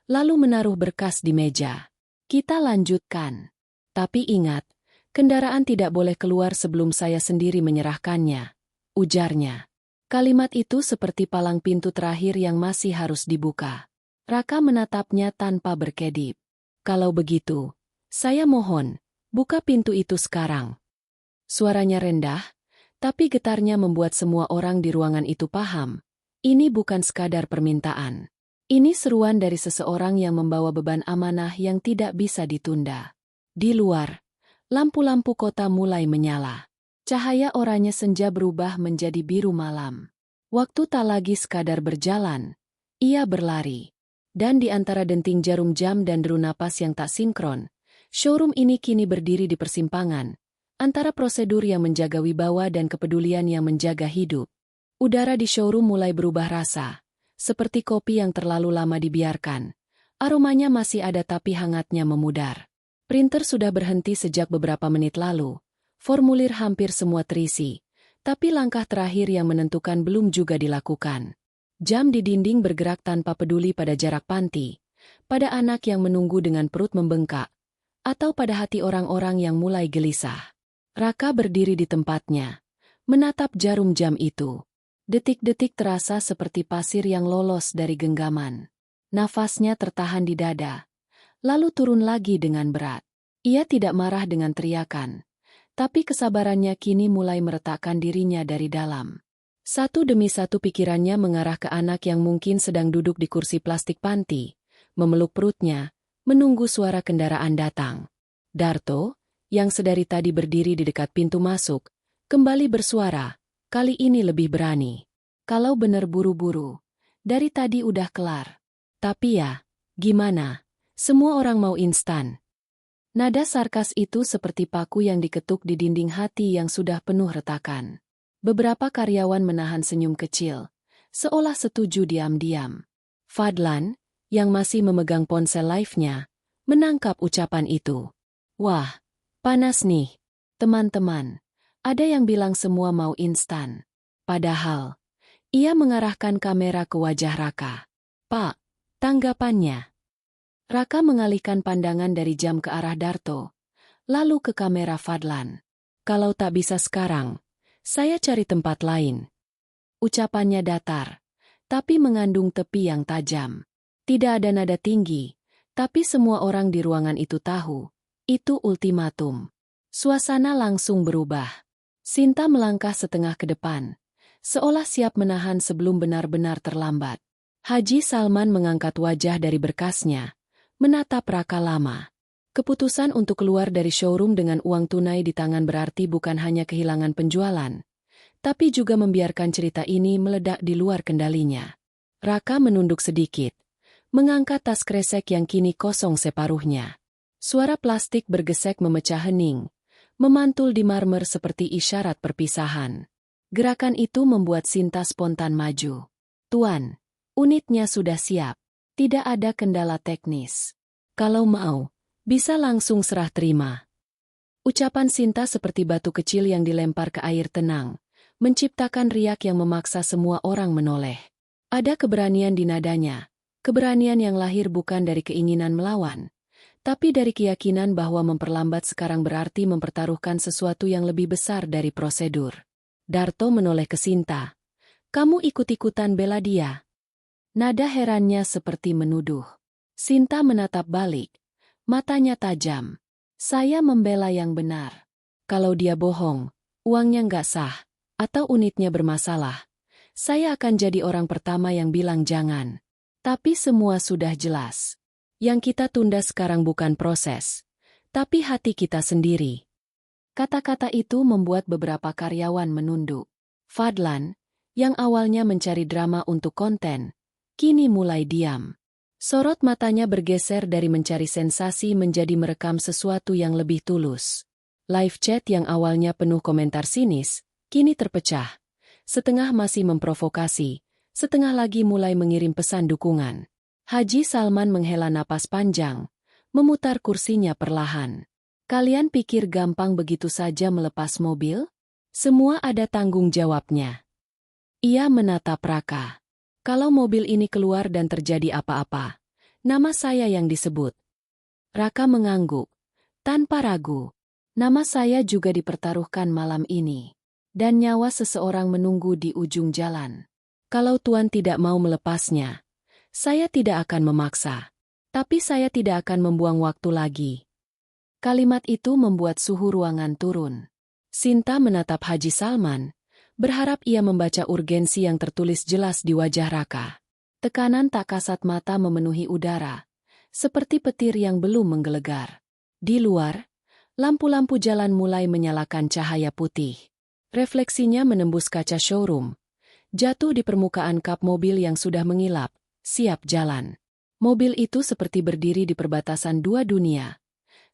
lalu menaruh berkas di meja. Kita lanjutkan. Tapi ingat, kendaraan tidak boleh keluar sebelum saya sendiri menyerahkannya, ujarnya. Kalimat itu seperti palang pintu terakhir yang masih harus dibuka. Raka menatapnya tanpa berkedip. Kalau begitu, saya mohon, buka pintu itu sekarang. Suaranya rendah, tapi getarnya membuat semua orang di ruangan itu paham. Ini bukan sekadar permintaan. Ini seruan dari seseorang yang membawa beban amanah yang tidak bisa ditunda. Di luar, lampu-lampu kota mulai menyala. Cahaya oranye senja berubah menjadi biru malam. Waktu tak lagi sekadar berjalan. Ia berlari. Dan di antara denting jarum jam dan deru napas yang tak sinkron, showroom ini kini berdiri di persimpangan, antara prosedur yang menjaga wibawa dan kepedulian yang menjaga hidup. Udara di showroom mulai berubah rasa. Seperti kopi yang terlalu lama dibiarkan. Aromanya masih ada tapi hangatnya memudar. Printer sudah berhenti sejak beberapa menit lalu. Formulir hampir semua terisi, tapi langkah terakhir yang menentukan belum juga dilakukan. Jam di dinding bergerak tanpa peduli pada jarak panti, pada anak yang menunggu dengan perut membengkak, atau pada hati orang-orang yang mulai gelisah. Raka berdiri di tempatnya, menatap jarum jam itu. Detik-detik terasa seperti pasir yang lolos dari genggaman. Nafasnya tertahan di dada, lalu turun lagi dengan berat. Ia tidak marah dengan teriakan, tapi kesabarannya kini mulai meretakkan dirinya dari dalam. Satu demi satu pikirannya mengarah ke anak yang mungkin sedang duduk di kursi plastik panti, memeluk perutnya, menunggu suara kendaraan datang. Darto, yang sedari tadi berdiri di dekat pintu masuk, kembali bersuara, kali ini lebih berani. Kalau bener buru-buru, dari tadi udah kelar. Tapi ya, gimana? Semua orang mau instan. Nada sarkas itu seperti paku yang diketuk di dinding hati yang sudah penuh retakan. Beberapa karyawan menahan senyum kecil, seolah setuju diam-diam. Fadlan, yang masih memegang ponsel live-nya, menangkap ucapan itu. Wah, panas nih, teman-teman. Ada yang bilang semua mau instan. Padahal, ia mengarahkan kamera ke wajah Raka. Pak, tanggapannya. Raka mengalihkan pandangan dari jam ke arah Darto, lalu ke kamera Fadlan. Kalau tak bisa sekarang, saya cari tempat lain. Ucapannya datar, tapi mengandung tepi yang tajam. Tidak ada nada tinggi, tapi semua orang di ruangan itu tahu. Itu ultimatum. Suasana langsung berubah. Sinta melangkah setengah ke depan, seolah siap menahan sebelum benar-benar terlambat. Haji Salman mengangkat wajah dari berkasnya, menatap Raka lama. Keputusan untuk keluar dari showroom dengan uang tunai di tangan berarti bukan hanya kehilangan penjualan, tapi juga membiarkan cerita ini meledak di luar kendalinya. Raka menunduk sedikit, mengangkat tas kresek yang kini kosong separuhnya. Suara plastik bergesek memecah hening, memantul di marmer seperti isyarat perpisahan. Gerakan itu membuat Sinta spontan maju. Tuan, unitnya sudah siap. Tidak ada kendala teknis. Kalau mau, bisa langsung serah terima. Ucapan Sinta seperti batu kecil yang dilempar ke air tenang, menciptakan riak yang memaksa semua orang menoleh. Ada keberanian di nadanya. Keberanian yang lahir bukan dari keinginan melawan, tapi dari keyakinan bahwa memperlambat sekarang berarti mempertaruhkan sesuatu yang lebih besar dari prosedur. Darto menoleh ke Sinta. Kamu ikut-ikutan bela dia? Nada herannya seperti menuduh. Sinta menatap balik, matanya tajam. Saya membela yang benar. Kalau dia bohong, uangnya nggak sah, atau unitnya bermasalah, saya akan jadi orang pertama yang bilang jangan. Tapi semua sudah jelas. Yang kita tunda sekarang bukan proses, tapi hati kita sendiri. Kata-kata itu membuat beberapa karyawan menunduk. Fadlan, yang awalnya mencari drama untuk konten, kini mulai diam. Sorot matanya bergeser dari mencari sensasi menjadi merekam sesuatu yang lebih tulus. Live chat yang awalnya penuh komentar sinis, kini terpecah. Setengah masih memprovokasi, setengah lagi mulai mengirim pesan dukungan. Haji Salman menghela napas panjang, memutar kursinya perlahan. Kalian pikir gampang begitu saja melepas mobil? Semua ada tanggung jawabnya. Ia menatap Raka. Kalau mobil ini keluar dan terjadi apa-apa, nama saya yang disebut. Raka mengangguk, tanpa ragu. Nama saya juga dipertaruhkan malam ini. Dan nyawa seseorang menunggu di ujung jalan. Kalau Tuan tidak mau melepasnya, saya tidak akan memaksa. Tapi saya tidak akan membuang waktu lagi. Kalimat itu membuat suhu ruangan turun. Sinta menatap Haji Salman, berharap ia membaca urgensi yang tertulis jelas di wajah Raka. Tekanan tak kasat mata memenuhi udara, seperti petir yang belum menggelegar. Di luar, lampu-lampu jalan mulai menyalakan cahaya putih. Refleksinya menembus kaca showroom, jatuh di permukaan kap mobil yang sudah mengilap, siap jalan. Mobil itu seperti berdiri di perbatasan dua dunia.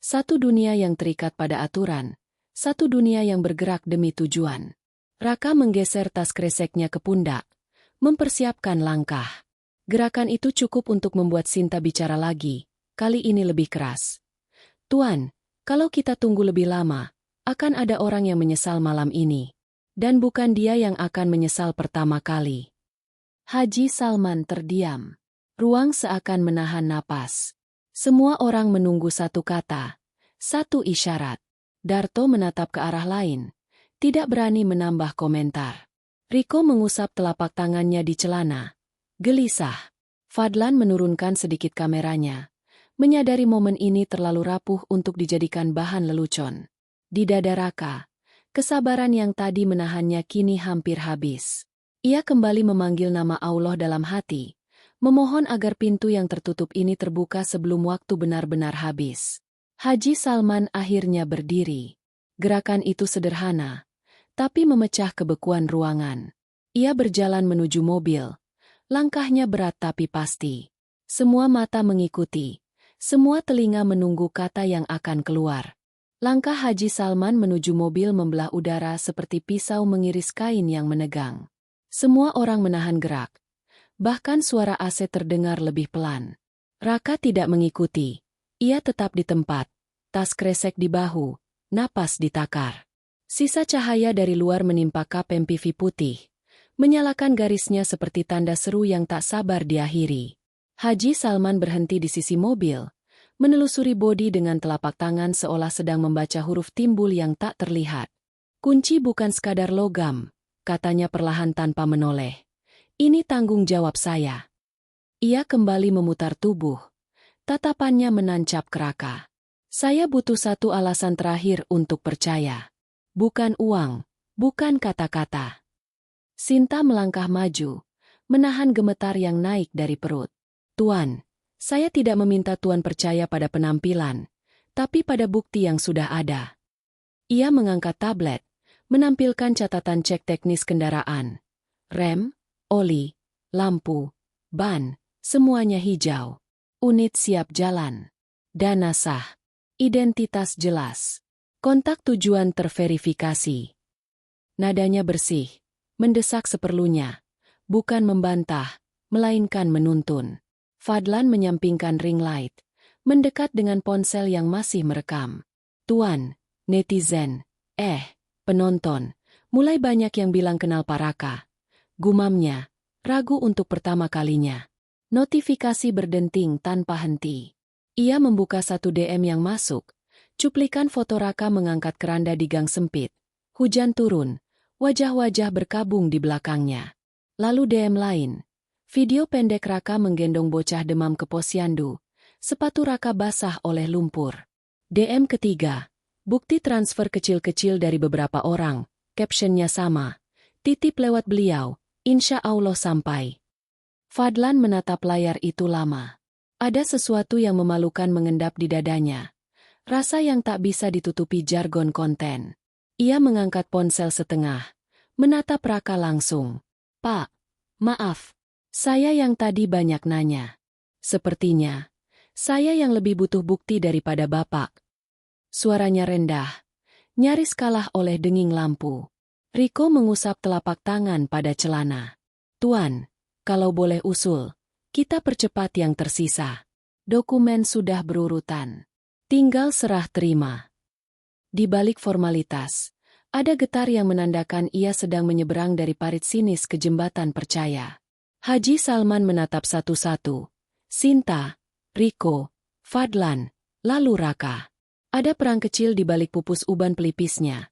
Satu dunia yang terikat pada aturan, satu dunia yang bergerak demi tujuan. Raka menggeser tas kreseknya ke pundak, mempersiapkan langkah. Gerakan itu cukup untuk membuat Sinta bicara lagi, kali ini lebih keras. Tuan, kalau kita tunggu lebih lama, Akan ada orang yang menyesal malam ini. Dan bukan dia yang akan menyesal pertama kali. Haji Salman terdiam. Ruang seakan menahan napas. Semua orang menunggu satu kata, satu isyarat. Darto menatap ke arah lain, tidak berani menambah komentar. Riko mengusap telapak tangannya di celana. Gelisah. Fadlan menurunkan sedikit kameranya, menyadari momen ini terlalu rapuh untuk dijadikan bahan lelucon. Di dada Raka, kesabaran yang tadi menahannya kini hampir habis. Ia kembali memanggil nama Allah dalam hati, memohon agar pintu yang tertutup ini terbuka sebelum waktu benar-benar habis. Haji Salman akhirnya berdiri. Gerakan itu sederhana, tapi memecah kebekuan ruangan. Ia berjalan menuju mobil. Langkahnya berat tapi pasti. Semua mata mengikuti. Semua telinga menunggu kata yang akan keluar. Langkah Haji Salman menuju mobil membelah udara seperti pisau mengiris kain yang menegang. Semua orang menahan gerak. Bahkan suara AC terdengar lebih pelan. Raka tidak mengikuti. Ia tetap di tempat. Tas kresek di bahu, napas ditakar. Sisa cahaya dari luar menimpa kap MPV putih. Menyalakan garisnya seperti tanda seru yang tak sabar diakhiri. Haji Salman berhenti di sisi mobil. Menelusuri bodi dengan telapak tangan seolah sedang membaca huruf timbul yang tak terlihat. Kunci bukan sekadar logam, katanya perlahan tanpa menoleh. Ini tanggung jawab saya. Ia kembali memutar tubuh. Tatapannya menancap ke Raka. Saya butuh satu alasan terakhir untuk percaya. Bukan uang, bukan kata-kata. Sinta melangkah maju, menahan gemetar yang naik dari perut. Tuan, saya tidak meminta Tuan percaya pada penampilan, tapi pada bukti yang sudah ada. Ia mengangkat tablet, menampilkan catatan cek teknis kendaraan. Rem, oli, lampu, ban, semuanya hijau. Unit siap jalan. Dana sah. Identitas jelas. Kontak tujuan terverifikasi. Nadanya bersih, mendesak seperlunya. Bukan membantah, melainkan menuntun. Fadlan menyampingkan ring light, mendekat dengan ponsel yang masih merekam. Tuan, netizen, penonton, mulai banyak yang bilang kenal Pak Raka. Gumamnya, ragu untuk pertama kalinya. Notifikasi berdenting tanpa henti. Ia membuka satu DM yang masuk. Cuplikan foto Raka mengangkat keranda di gang sempit. Hujan turun, wajah-wajah berkabung di belakangnya. Lalu DM lain. Video pendek Raka menggendong bocah demam ke posyandu. Sepatu Raka basah oleh lumpur. DM ketiga. Bukti transfer kecil-kecil dari beberapa orang. Captionnya sama. Titip lewat beliau. Insya Allah sampai. Fadlan menatap layar itu lama. Ada sesuatu yang memalukan mengendap di dadanya. Rasa yang tak bisa ditutupi jargon konten. Ia mengangkat ponsel setengah. Menatap Raka langsung. Pak, maaf. Saya yang tadi banyak nanya. Sepertinya, saya yang lebih butuh bukti daripada Bapak. Suaranya rendah. Nyaris kalah oleh denging lampu. Riko mengusap telapak tangan pada celana. Tuan, kalau boleh usul, kita percepat yang tersisa. Dokumen sudah berurutan. Tinggal serah terima. Di balik formalitas, ada getar yang menandakan ia sedang menyeberang dari parit sinis ke jembatan percaya. Haji Salman menatap satu-satu. Sinta, Riko, Fadlan, lalu Raka. Ada perang kecil di balik pupus uban pelipisnya.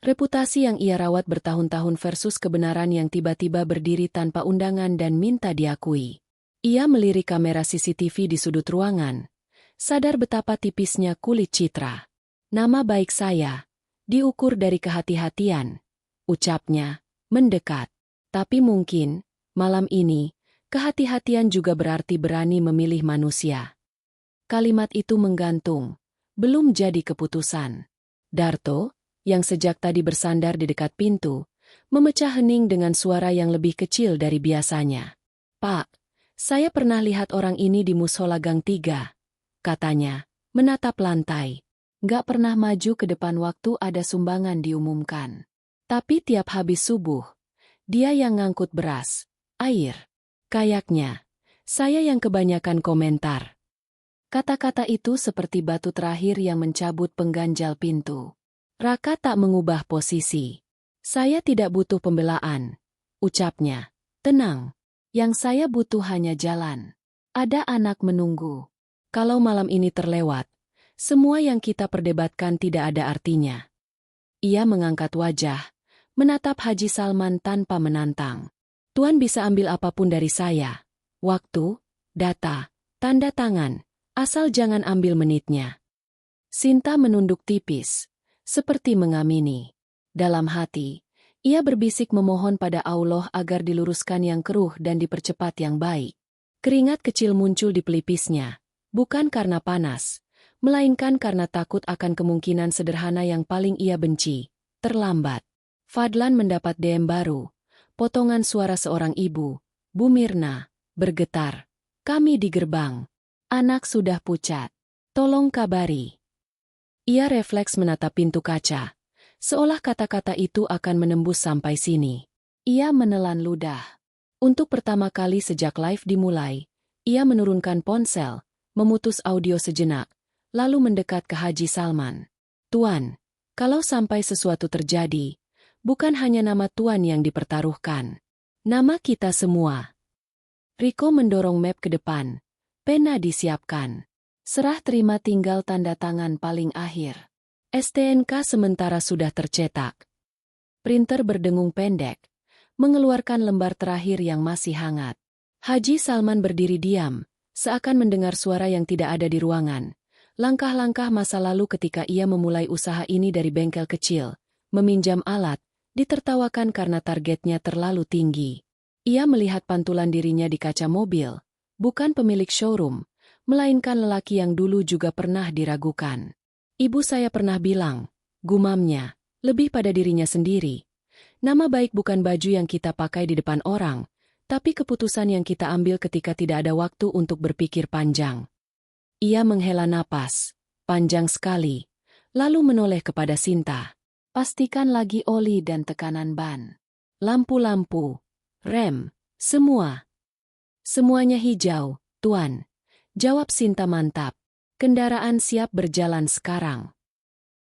Reputasi yang ia rawat bertahun-tahun versus kebenaran yang tiba-tiba berdiri tanpa undangan dan minta diakui. Ia melirik kamera CCTV di sudut ruangan. Sadar betapa tipisnya kulit Citra. Nama baik saya, diukur dari kehati-hatian. Ucapnya, mendekat. Tapi mungkin, malam ini, kehati-hatian juga berarti berani memilih manusia. Kalimat itu menggantung, belum jadi keputusan. Darto, yang sejak tadi bersandar di dekat pintu, memecah hening dengan suara yang lebih kecil dari biasanya. Pak, saya pernah lihat orang ini di musola gang 3, katanya, menatap lantai. Gak pernah maju ke depan waktu ada sumbangan diumumkan. Tapi tiap habis subuh, dia yang ngangkut beras, air. Kayaknya, saya yang kebanyakan komentar. Kata-kata itu seperti batu terakhir yang mencabut pengganjal pintu. Raka tak mengubah posisi. Saya tidak butuh pembelaan, ucapnya. Tenang. Yang saya butuh hanya jalan. Ada anak menunggu. Kalau malam ini terlewat, semua yang kita perdebatkan tidak ada artinya. Ia mengangkat wajah, menatap Haji Salman tanpa menantang. Tuan bisa ambil apapun dari saya. Waktu, data, tanda tangan, asal jangan ambil menitnya. Sinta menunduk tipis, seperti mengamini. Dalam hati, ia berbisik memohon pada Allah agar diluruskan yang keruh dan dipercepat yang baik. Keringat kecil muncul di pelipisnya, bukan karena panas, melainkan karena takut akan kemungkinan sederhana yang paling ia benci, terlambat. Fadlan mendapat DM baru, potongan suara seorang ibu, Bu Mirna, bergetar. Kami di gerbang. Anak sudah pucat. Tolong kabari. Ia refleks menatap pintu kaca, seolah kata-kata itu akan menembus sampai sini. Ia menelan ludah. Untuk pertama kali sejak live dimulai, ia menurunkan ponsel, memutus audio sejenak, lalu mendekat ke Haji Salman. Tuan, kalau sampai sesuatu terjadi, bukan hanya nama Tuan yang dipertaruhkan. Nama kita semua. Riko mendorong map ke depan. Pena disiapkan. Serah terima tinggal tanda tangan paling akhir. STNK sementara sudah tercetak. Printer berdengung pendek, mengeluarkan lembar terakhir yang masih hangat. Haji Salman berdiri diam, seakan mendengar suara yang tidak ada di ruangan. Langkah-langkah masa lalu ketika ia memulai usaha ini dari bengkel kecil, meminjam alat, ditertawakan karena targetnya terlalu tinggi. Ia melihat pantulan dirinya di kaca mobil, bukan pemilik showroom, melainkan lelaki yang dulu juga pernah diragukan. Ibu saya pernah bilang, gumamnya, lebih pada dirinya sendiri. Nama baik bukan baju yang kita pakai di depan orang, tapi keputusan yang kita ambil ketika tidak ada waktu untuk berpikir panjang. Ia menghela napas, panjang sekali, lalu menoleh kepada Sinta. Pastikan lagi oli dan tekanan ban. Lampu-lampu, rem, semua. Semuanya hijau, Tuan. Jawab Sinta mantap. Kendaraan siap berjalan sekarang.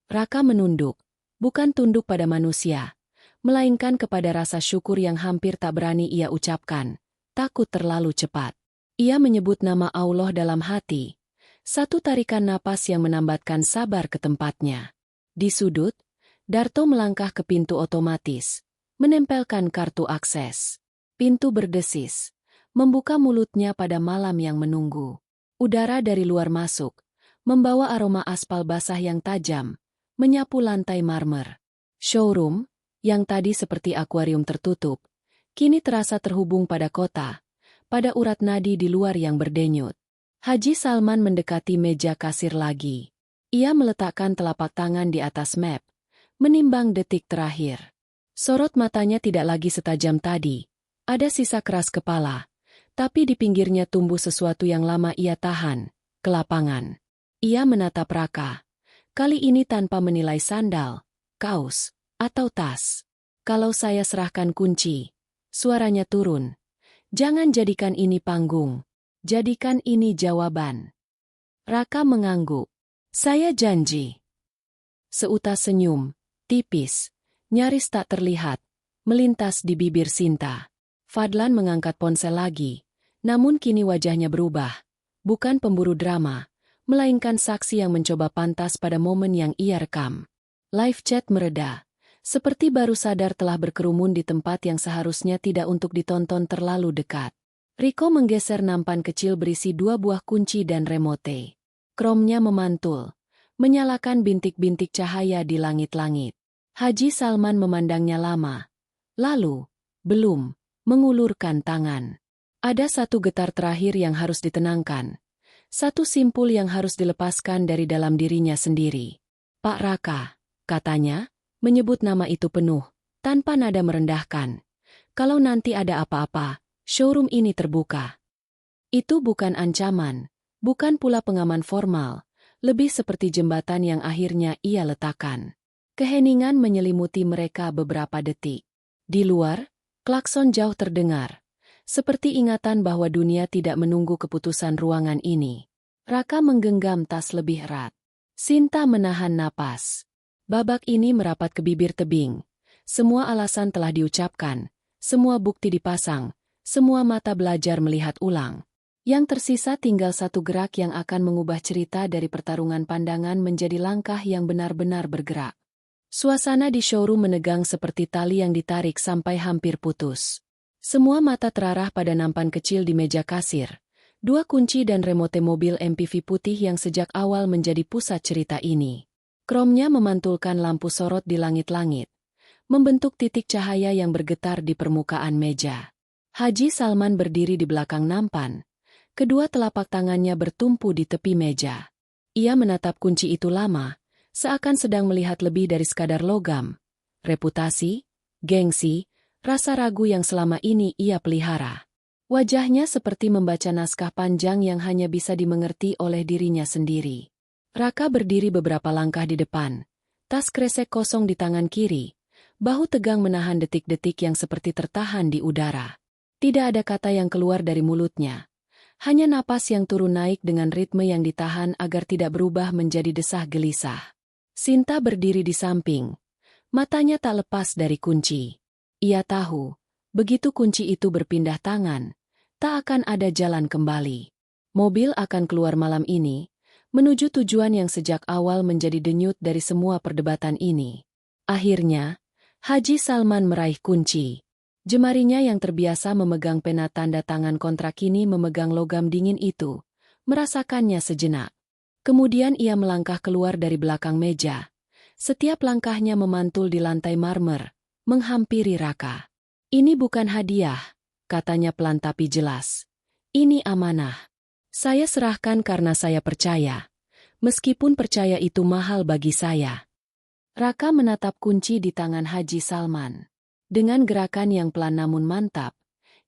Raka menunduk, bukan tunduk pada manusia, melainkan kepada rasa syukur yang hampir tak berani ia ucapkan, takut terlalu cepat. Ia menyebut nama Allah dalam hati, satu tarikan napas yang menambatkan sabar ke tempatnya. Di sudut, Darto melangkah ke pintu otomatis, menempelkan kartu akses. Pintu berdesis, membuka mulutnya pada malam yang menunggu. Udara dari luar masuk, membawa aroma aspal basah yang tajam, menyapu lantai marmer. Showroom, yang tadi seperti akuarium tertutup, kini terasa terhubung pada kota, pada urat nadi di luar yang berdenyut. Haji Salman mendekati meja kasir lagi. Ia meletakkan telapak tangan di atas map, menimbang detik terakhir. Sorot matanya tidak lagi setajam tadi, ada sisa keras kepala. Tapi di pinggirnya tumbuh sesuatu yang lama ia tahan, kelapangan. Ia menatap Raka, kali ini tanpa menilai sandal, kaos, atau tas. Kalau saya serahkan kunci, suaranya turun. Jangan jadikan ini panggung, jadikan ini jawaban. Raka mengangguk. Saya janji. Seutas senyum, tipis, nyaris tak terlihat, melintas di bibir Sinta. Fadlan mengangkat ponsel lagi, namun kini wajahnya berubah. Bukan pemburu drama, melainkan saksi yang mencoba pantas pada momen yang ia rekam. Live chat mereda, seperti baru sadar telah berkerumun di tempat yang seharusnya tidak untuk ditonton terlalu dekat. Riko menggeser nampan kecil berisi 2 buah kunci dan remote. Kromnya memantul, menyalakan bintik-bintik cahaya di langit-langit. Haji Salman memandangnya lama. Lalu, belum. Mengulurkan tangan. Ada satu getar terakhir yang harus ditenangkan. Satu simpul yang harus dilepaskan dari dalam dirinya sendiri. Pak Raka, katanya, menyebut nama itu penuh, tanpa nada merendahkan. Kalau nanti ada apa-apa, showroom ini terbuka. Itu bukan ancaman, bukan pula pengaman formal, lebih seperti jembatan yang akhirnya ia letakkan. Keheningan menyelimuti mereka beberapa detik. Di luar, klakson jauh terdengar, seperti ingatan bahwa dunia tidak menunggu keputusan ruangan ini. Raka menggenggam tas lebih erat. Sinta menahan napas. Babak ini merapat ke bibir tebing. Semua alasan telah diucapkan, semua bukti dipasang, semua mata belajar melihat ulang. Yang tersisa tinggal satu gerak yang akan mengubah cerita dari pertarungan pandangan menjadi langkah yang benar-benar bergerak. Suasana di showroom menegang seperti tali yang ditarik sampai hampir putus. Semua mata terarah pada nampan kecil di meja kasir. Dua kunci dan remote mobil MPV putih yang sejak awal menjadi pusat cerita ini. Kromnya memantulkan lampu sorot di langit-langit, membentuk titik cahaya yang bergetar di permukaan meja. Haji Salman berdiri di belakang nampan. Kedua telapak tangannya bertumpu di tepi meja. Ia menatap kunci itu lama, seakan sedang melihat lebih dari sekadar logam. Reputasi, gengsi, rasa ragu yang selama ini ia pelihara. Wajahnya seperti membaca naskah panjang yang hanya bisa dimengerti oleh dirinya sendiri. Raka berdiri beberapa langkah di depan, tas kresek kosong di tangan kiri, bahu tegang menahan detik-detik yang seperti tertahan di udara. Tidak ada kata yang keluar dari mulutnya, hanya napas yang turun naik dengan ritme yang ditahan agar tidak berubah menjadi desah gelisah. Sinta berdiri di samping, matanya tak lepas dari kunci. Ia tahu, begitu kunci itu berpindah tangan, tak akan ada jalan kembali. Mobil akan keluar malam ini, menuju tujuan yang sejak awal menjadi denyut dari semua perdebatan ini. Akhirnya, Haji Salman meraih kunci. Jemarinya yang terbiasa memegang pena tanda tangan kontrak kini memegang logam dingin itu, merasakannya sejenak. Kemudian ia melangkah keluar dari belakang meja. Setiap langkahnya memantul di lantai marmer, menghampiri Raka. "Ini bukan hadiah," katanya pelan tapi jelas. "Ini amanah. Saya serahkan karena saya percaya. Meskipun percaya itu mahal bagi saya." Raka menatap kunci di tangan Haji Salman. Dengan gerakan yang pelan namun mantap,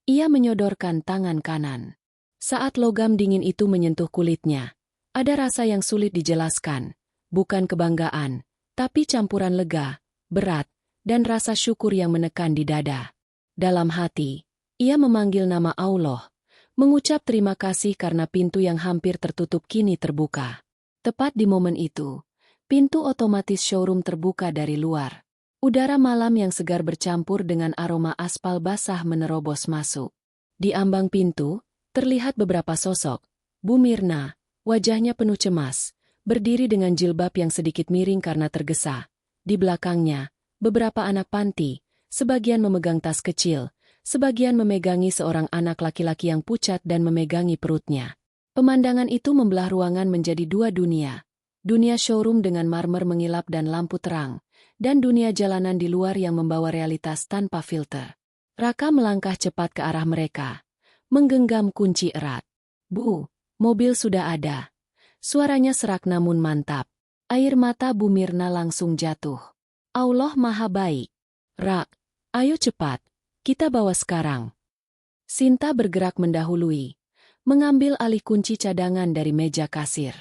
ia menyodorkan tangan kanan. Saat logam dingin itu menyentuh kulitnya, ada rasa yang sulit dijelaskan. Bukan kebanggaan, tapi campuran lega, berat, dan rasa syukur yang menekan di dada. Dalam hati, ia memanggil nama Allah, mengucap terima kasih karena pintu yang hampir tertutup kini terbuka. Tepat di momen itu, pintu otomatis showroom terbuka dari luar. Udara malam yang segar bercampur dengan aroma aspal basah menerobos masuk. Di ambang pintu, terlihat beberapa sosok. Bu Mirna, wajahnya penuh cemas, berdiri dengan jilbab yang sedikit miring karena tergesa. Di belakangnya, beberapa anak panti, sebagian memegang tas kecil, sebagian memegangi seorang anak laki-laki yang pucat dan memegangi perutnya. Pemandangan itu membelah ruangan menjadi dua dunia. Dunia showroom dengan marmer mengilap dan lampu terang, dan dunia jalanan di luar yang membawa realitas tanpa filter. Raka melangkah cepat ke arah mereka, menggenggam kunci erat. "Bu, mobil sudah ada." Suaranya serak namun mantap. Air mata Bu Mirna langsung jatuh. "Allah Maha Baik. Rak, ayo cepat. Kita bawa sekarang." Sinta bergerak mendahului, mengambil alih kunci cadangan dari meja kasir.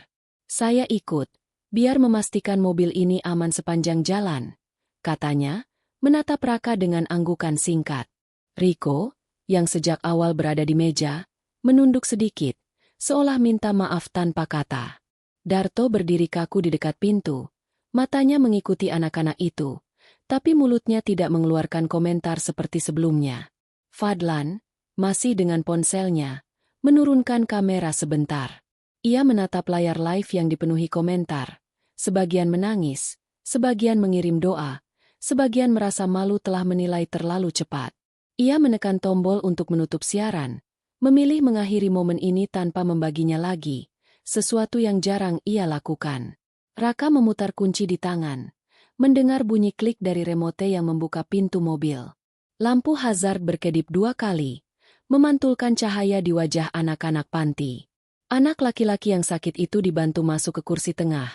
"Saya ikut, biar memastikan mobil ini aman sepanjang jalan," katanya, menatap Raka dengan anggukan singkat. Riko, yang sejak awal berada di meja, menunduk sedikit, seolah minta maaf tanpa kata. Darto berdiri kaku di dekat pintu, matanya mengikuti anak-anak itu, tapi mulutnya tidak mengeluarkan komentar seperti sebelumnya. Fadlan, masih dengan ponselnya, menurunkan kamera sebentar. Ia menatap layar live yang dipenuhi komentar, sebagian menangis, sebagian mengirim doa, sebagian merasa malu telah menilai terlalu cepat. Ia menekan tombol untuk menutup siaran, memilih mengakhiri momen ini tanpa membaginya lagi, sesuatu yang jarang ia lakukan. Raka memutar kunci di tangan, mendengar bunyi klik dari remote yang membuka pintu mobil. Lampu hazard berkedip 2 kali, memantulkan cahaya di wajah anak-anak panti. Anak laki-laki yang sakit itu dibantu masuk ke kursi tengah.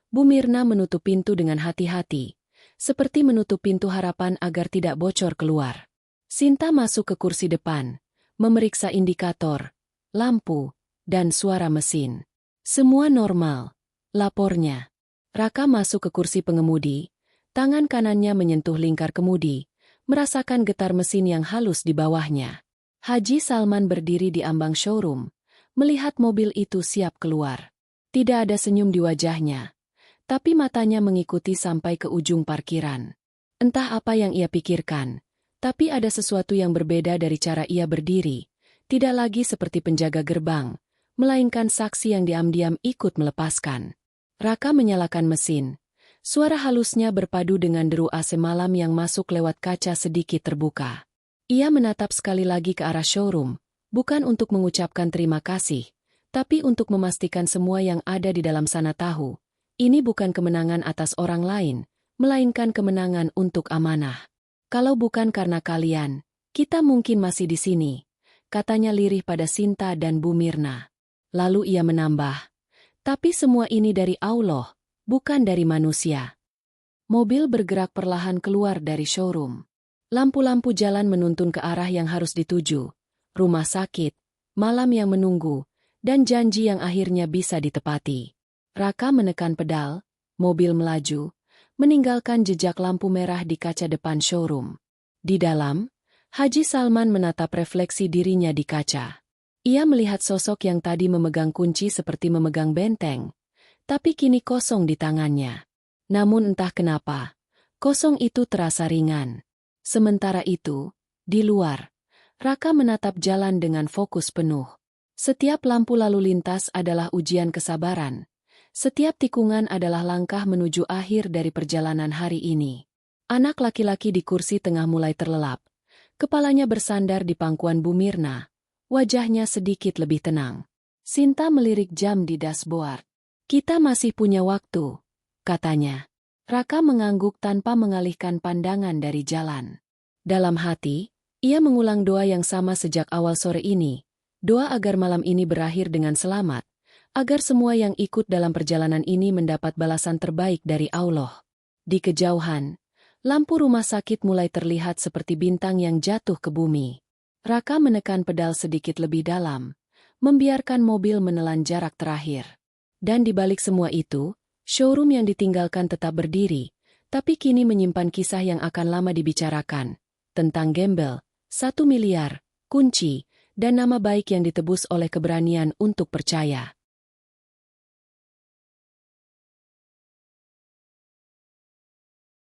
Bu Mirna menutup pintu dengan hati-hati, seperti menutup pintu harapan agar tidak bocor keluar. Sinta masuk ke kursi depan, memeriksa indikator, lampu, dan suara mesin. Semua normal, lapornya. Raka masuk ke kursi pengemudi, tangan kanannya menyentuh lingkar kemudi, merasakan getar mesin yang halus di bawahnya. Haji Salman berdiri di ambang showroom, melihat mobil itu siap keluar. Tidak ada senyum di wajahnya, Tapi matanya mengikuti sampai ke ujung parkiran. Entah apa yang ia pikirkan, tapi ada sesuatu yang berbeda dari cara ia berdiri. Tidak lagi seperti penjaga gerbang, melainkan saksi yang diam-diam ikut melepaskan. Raka menyalakan mesin. Suara halusnya berpadu dengan deru AC malam yang masuk lewat kaca sedikit terbuka. Ia menatap sekali lagi ke arah showroom, bukan untuk mengucapkan terima kasih, tapi untuk memastikan semua yang ada di dalam sana tahu. Ini bukan kemenangan atas orang lain, melainkan kemenangan untuk amanah. Kalau bukan karena kalian, kita mungkin masih di sini, katanya lirih pada Sinta dan Bu Mirna. Lalu ia menambah, tapi semua ini dari Allah, bukan dari manusia. Mobil bergerak perlahan keluar dari showroom. Lampu-lampu jalan menuntun ke arah yang harus dituju, rumah sakit, malam yang menunggu, dan janji yang akhirnya bisa ditepati. Raka menekan pedal, mobil melaju, meninggalkan jejak lampu merah di kaca depan showroom. Di dalam, Haji Salman menatap refleksi dirinya di kaca. Ia melihat sosok yang tadi memegang kunci seperti memegang benteng, tapi kini kosong di tangannya. Namun entah kenapa, kosong itu terasa ringan. Sementara itu, di luar, Raka menatap jalan dengan fokus penuh. Setiap lampu lalu lintas adalah ujian kesabaran. Setiap tikungan adalah langkah menuju akhir dari perjalanan hari ini. Anak laki-laki di kursi tengah mulai terlelap. Kepalanya bersandar di pangkuan Bu Mirna. Wajahnya sedikit lebih tenang. Sinta melirik jam di dashboard. Kita masih punya waktu, katanya. Raka mengangguk tanpa mengalihkan pandangan dari jalan. Dalam hati, ia mengulang doa yang sama sejak awal sore ini. Doa agar malam ini berakhir dengan selamat. Agar semua yang ikut dalam perjalanan ini mendapat balasan terbaik dari Allah. Di kejauhan, lampu rumah sakit mulai terlihat seperti bintang yang jatuh ke bumi. Raka menekan pedal sedikit lebih dalam, membiarkan mobil menelan jarak terakhir. Dan di balik semua itu, showroom yang ditinggalkan tetap berdiri, tapi kini menyimpan kisah yang akan lama dibicarakan. Tentang gembel, 1 miliar, kunci, dan nama baik yang ditebus oleh keberanian untuk percaya.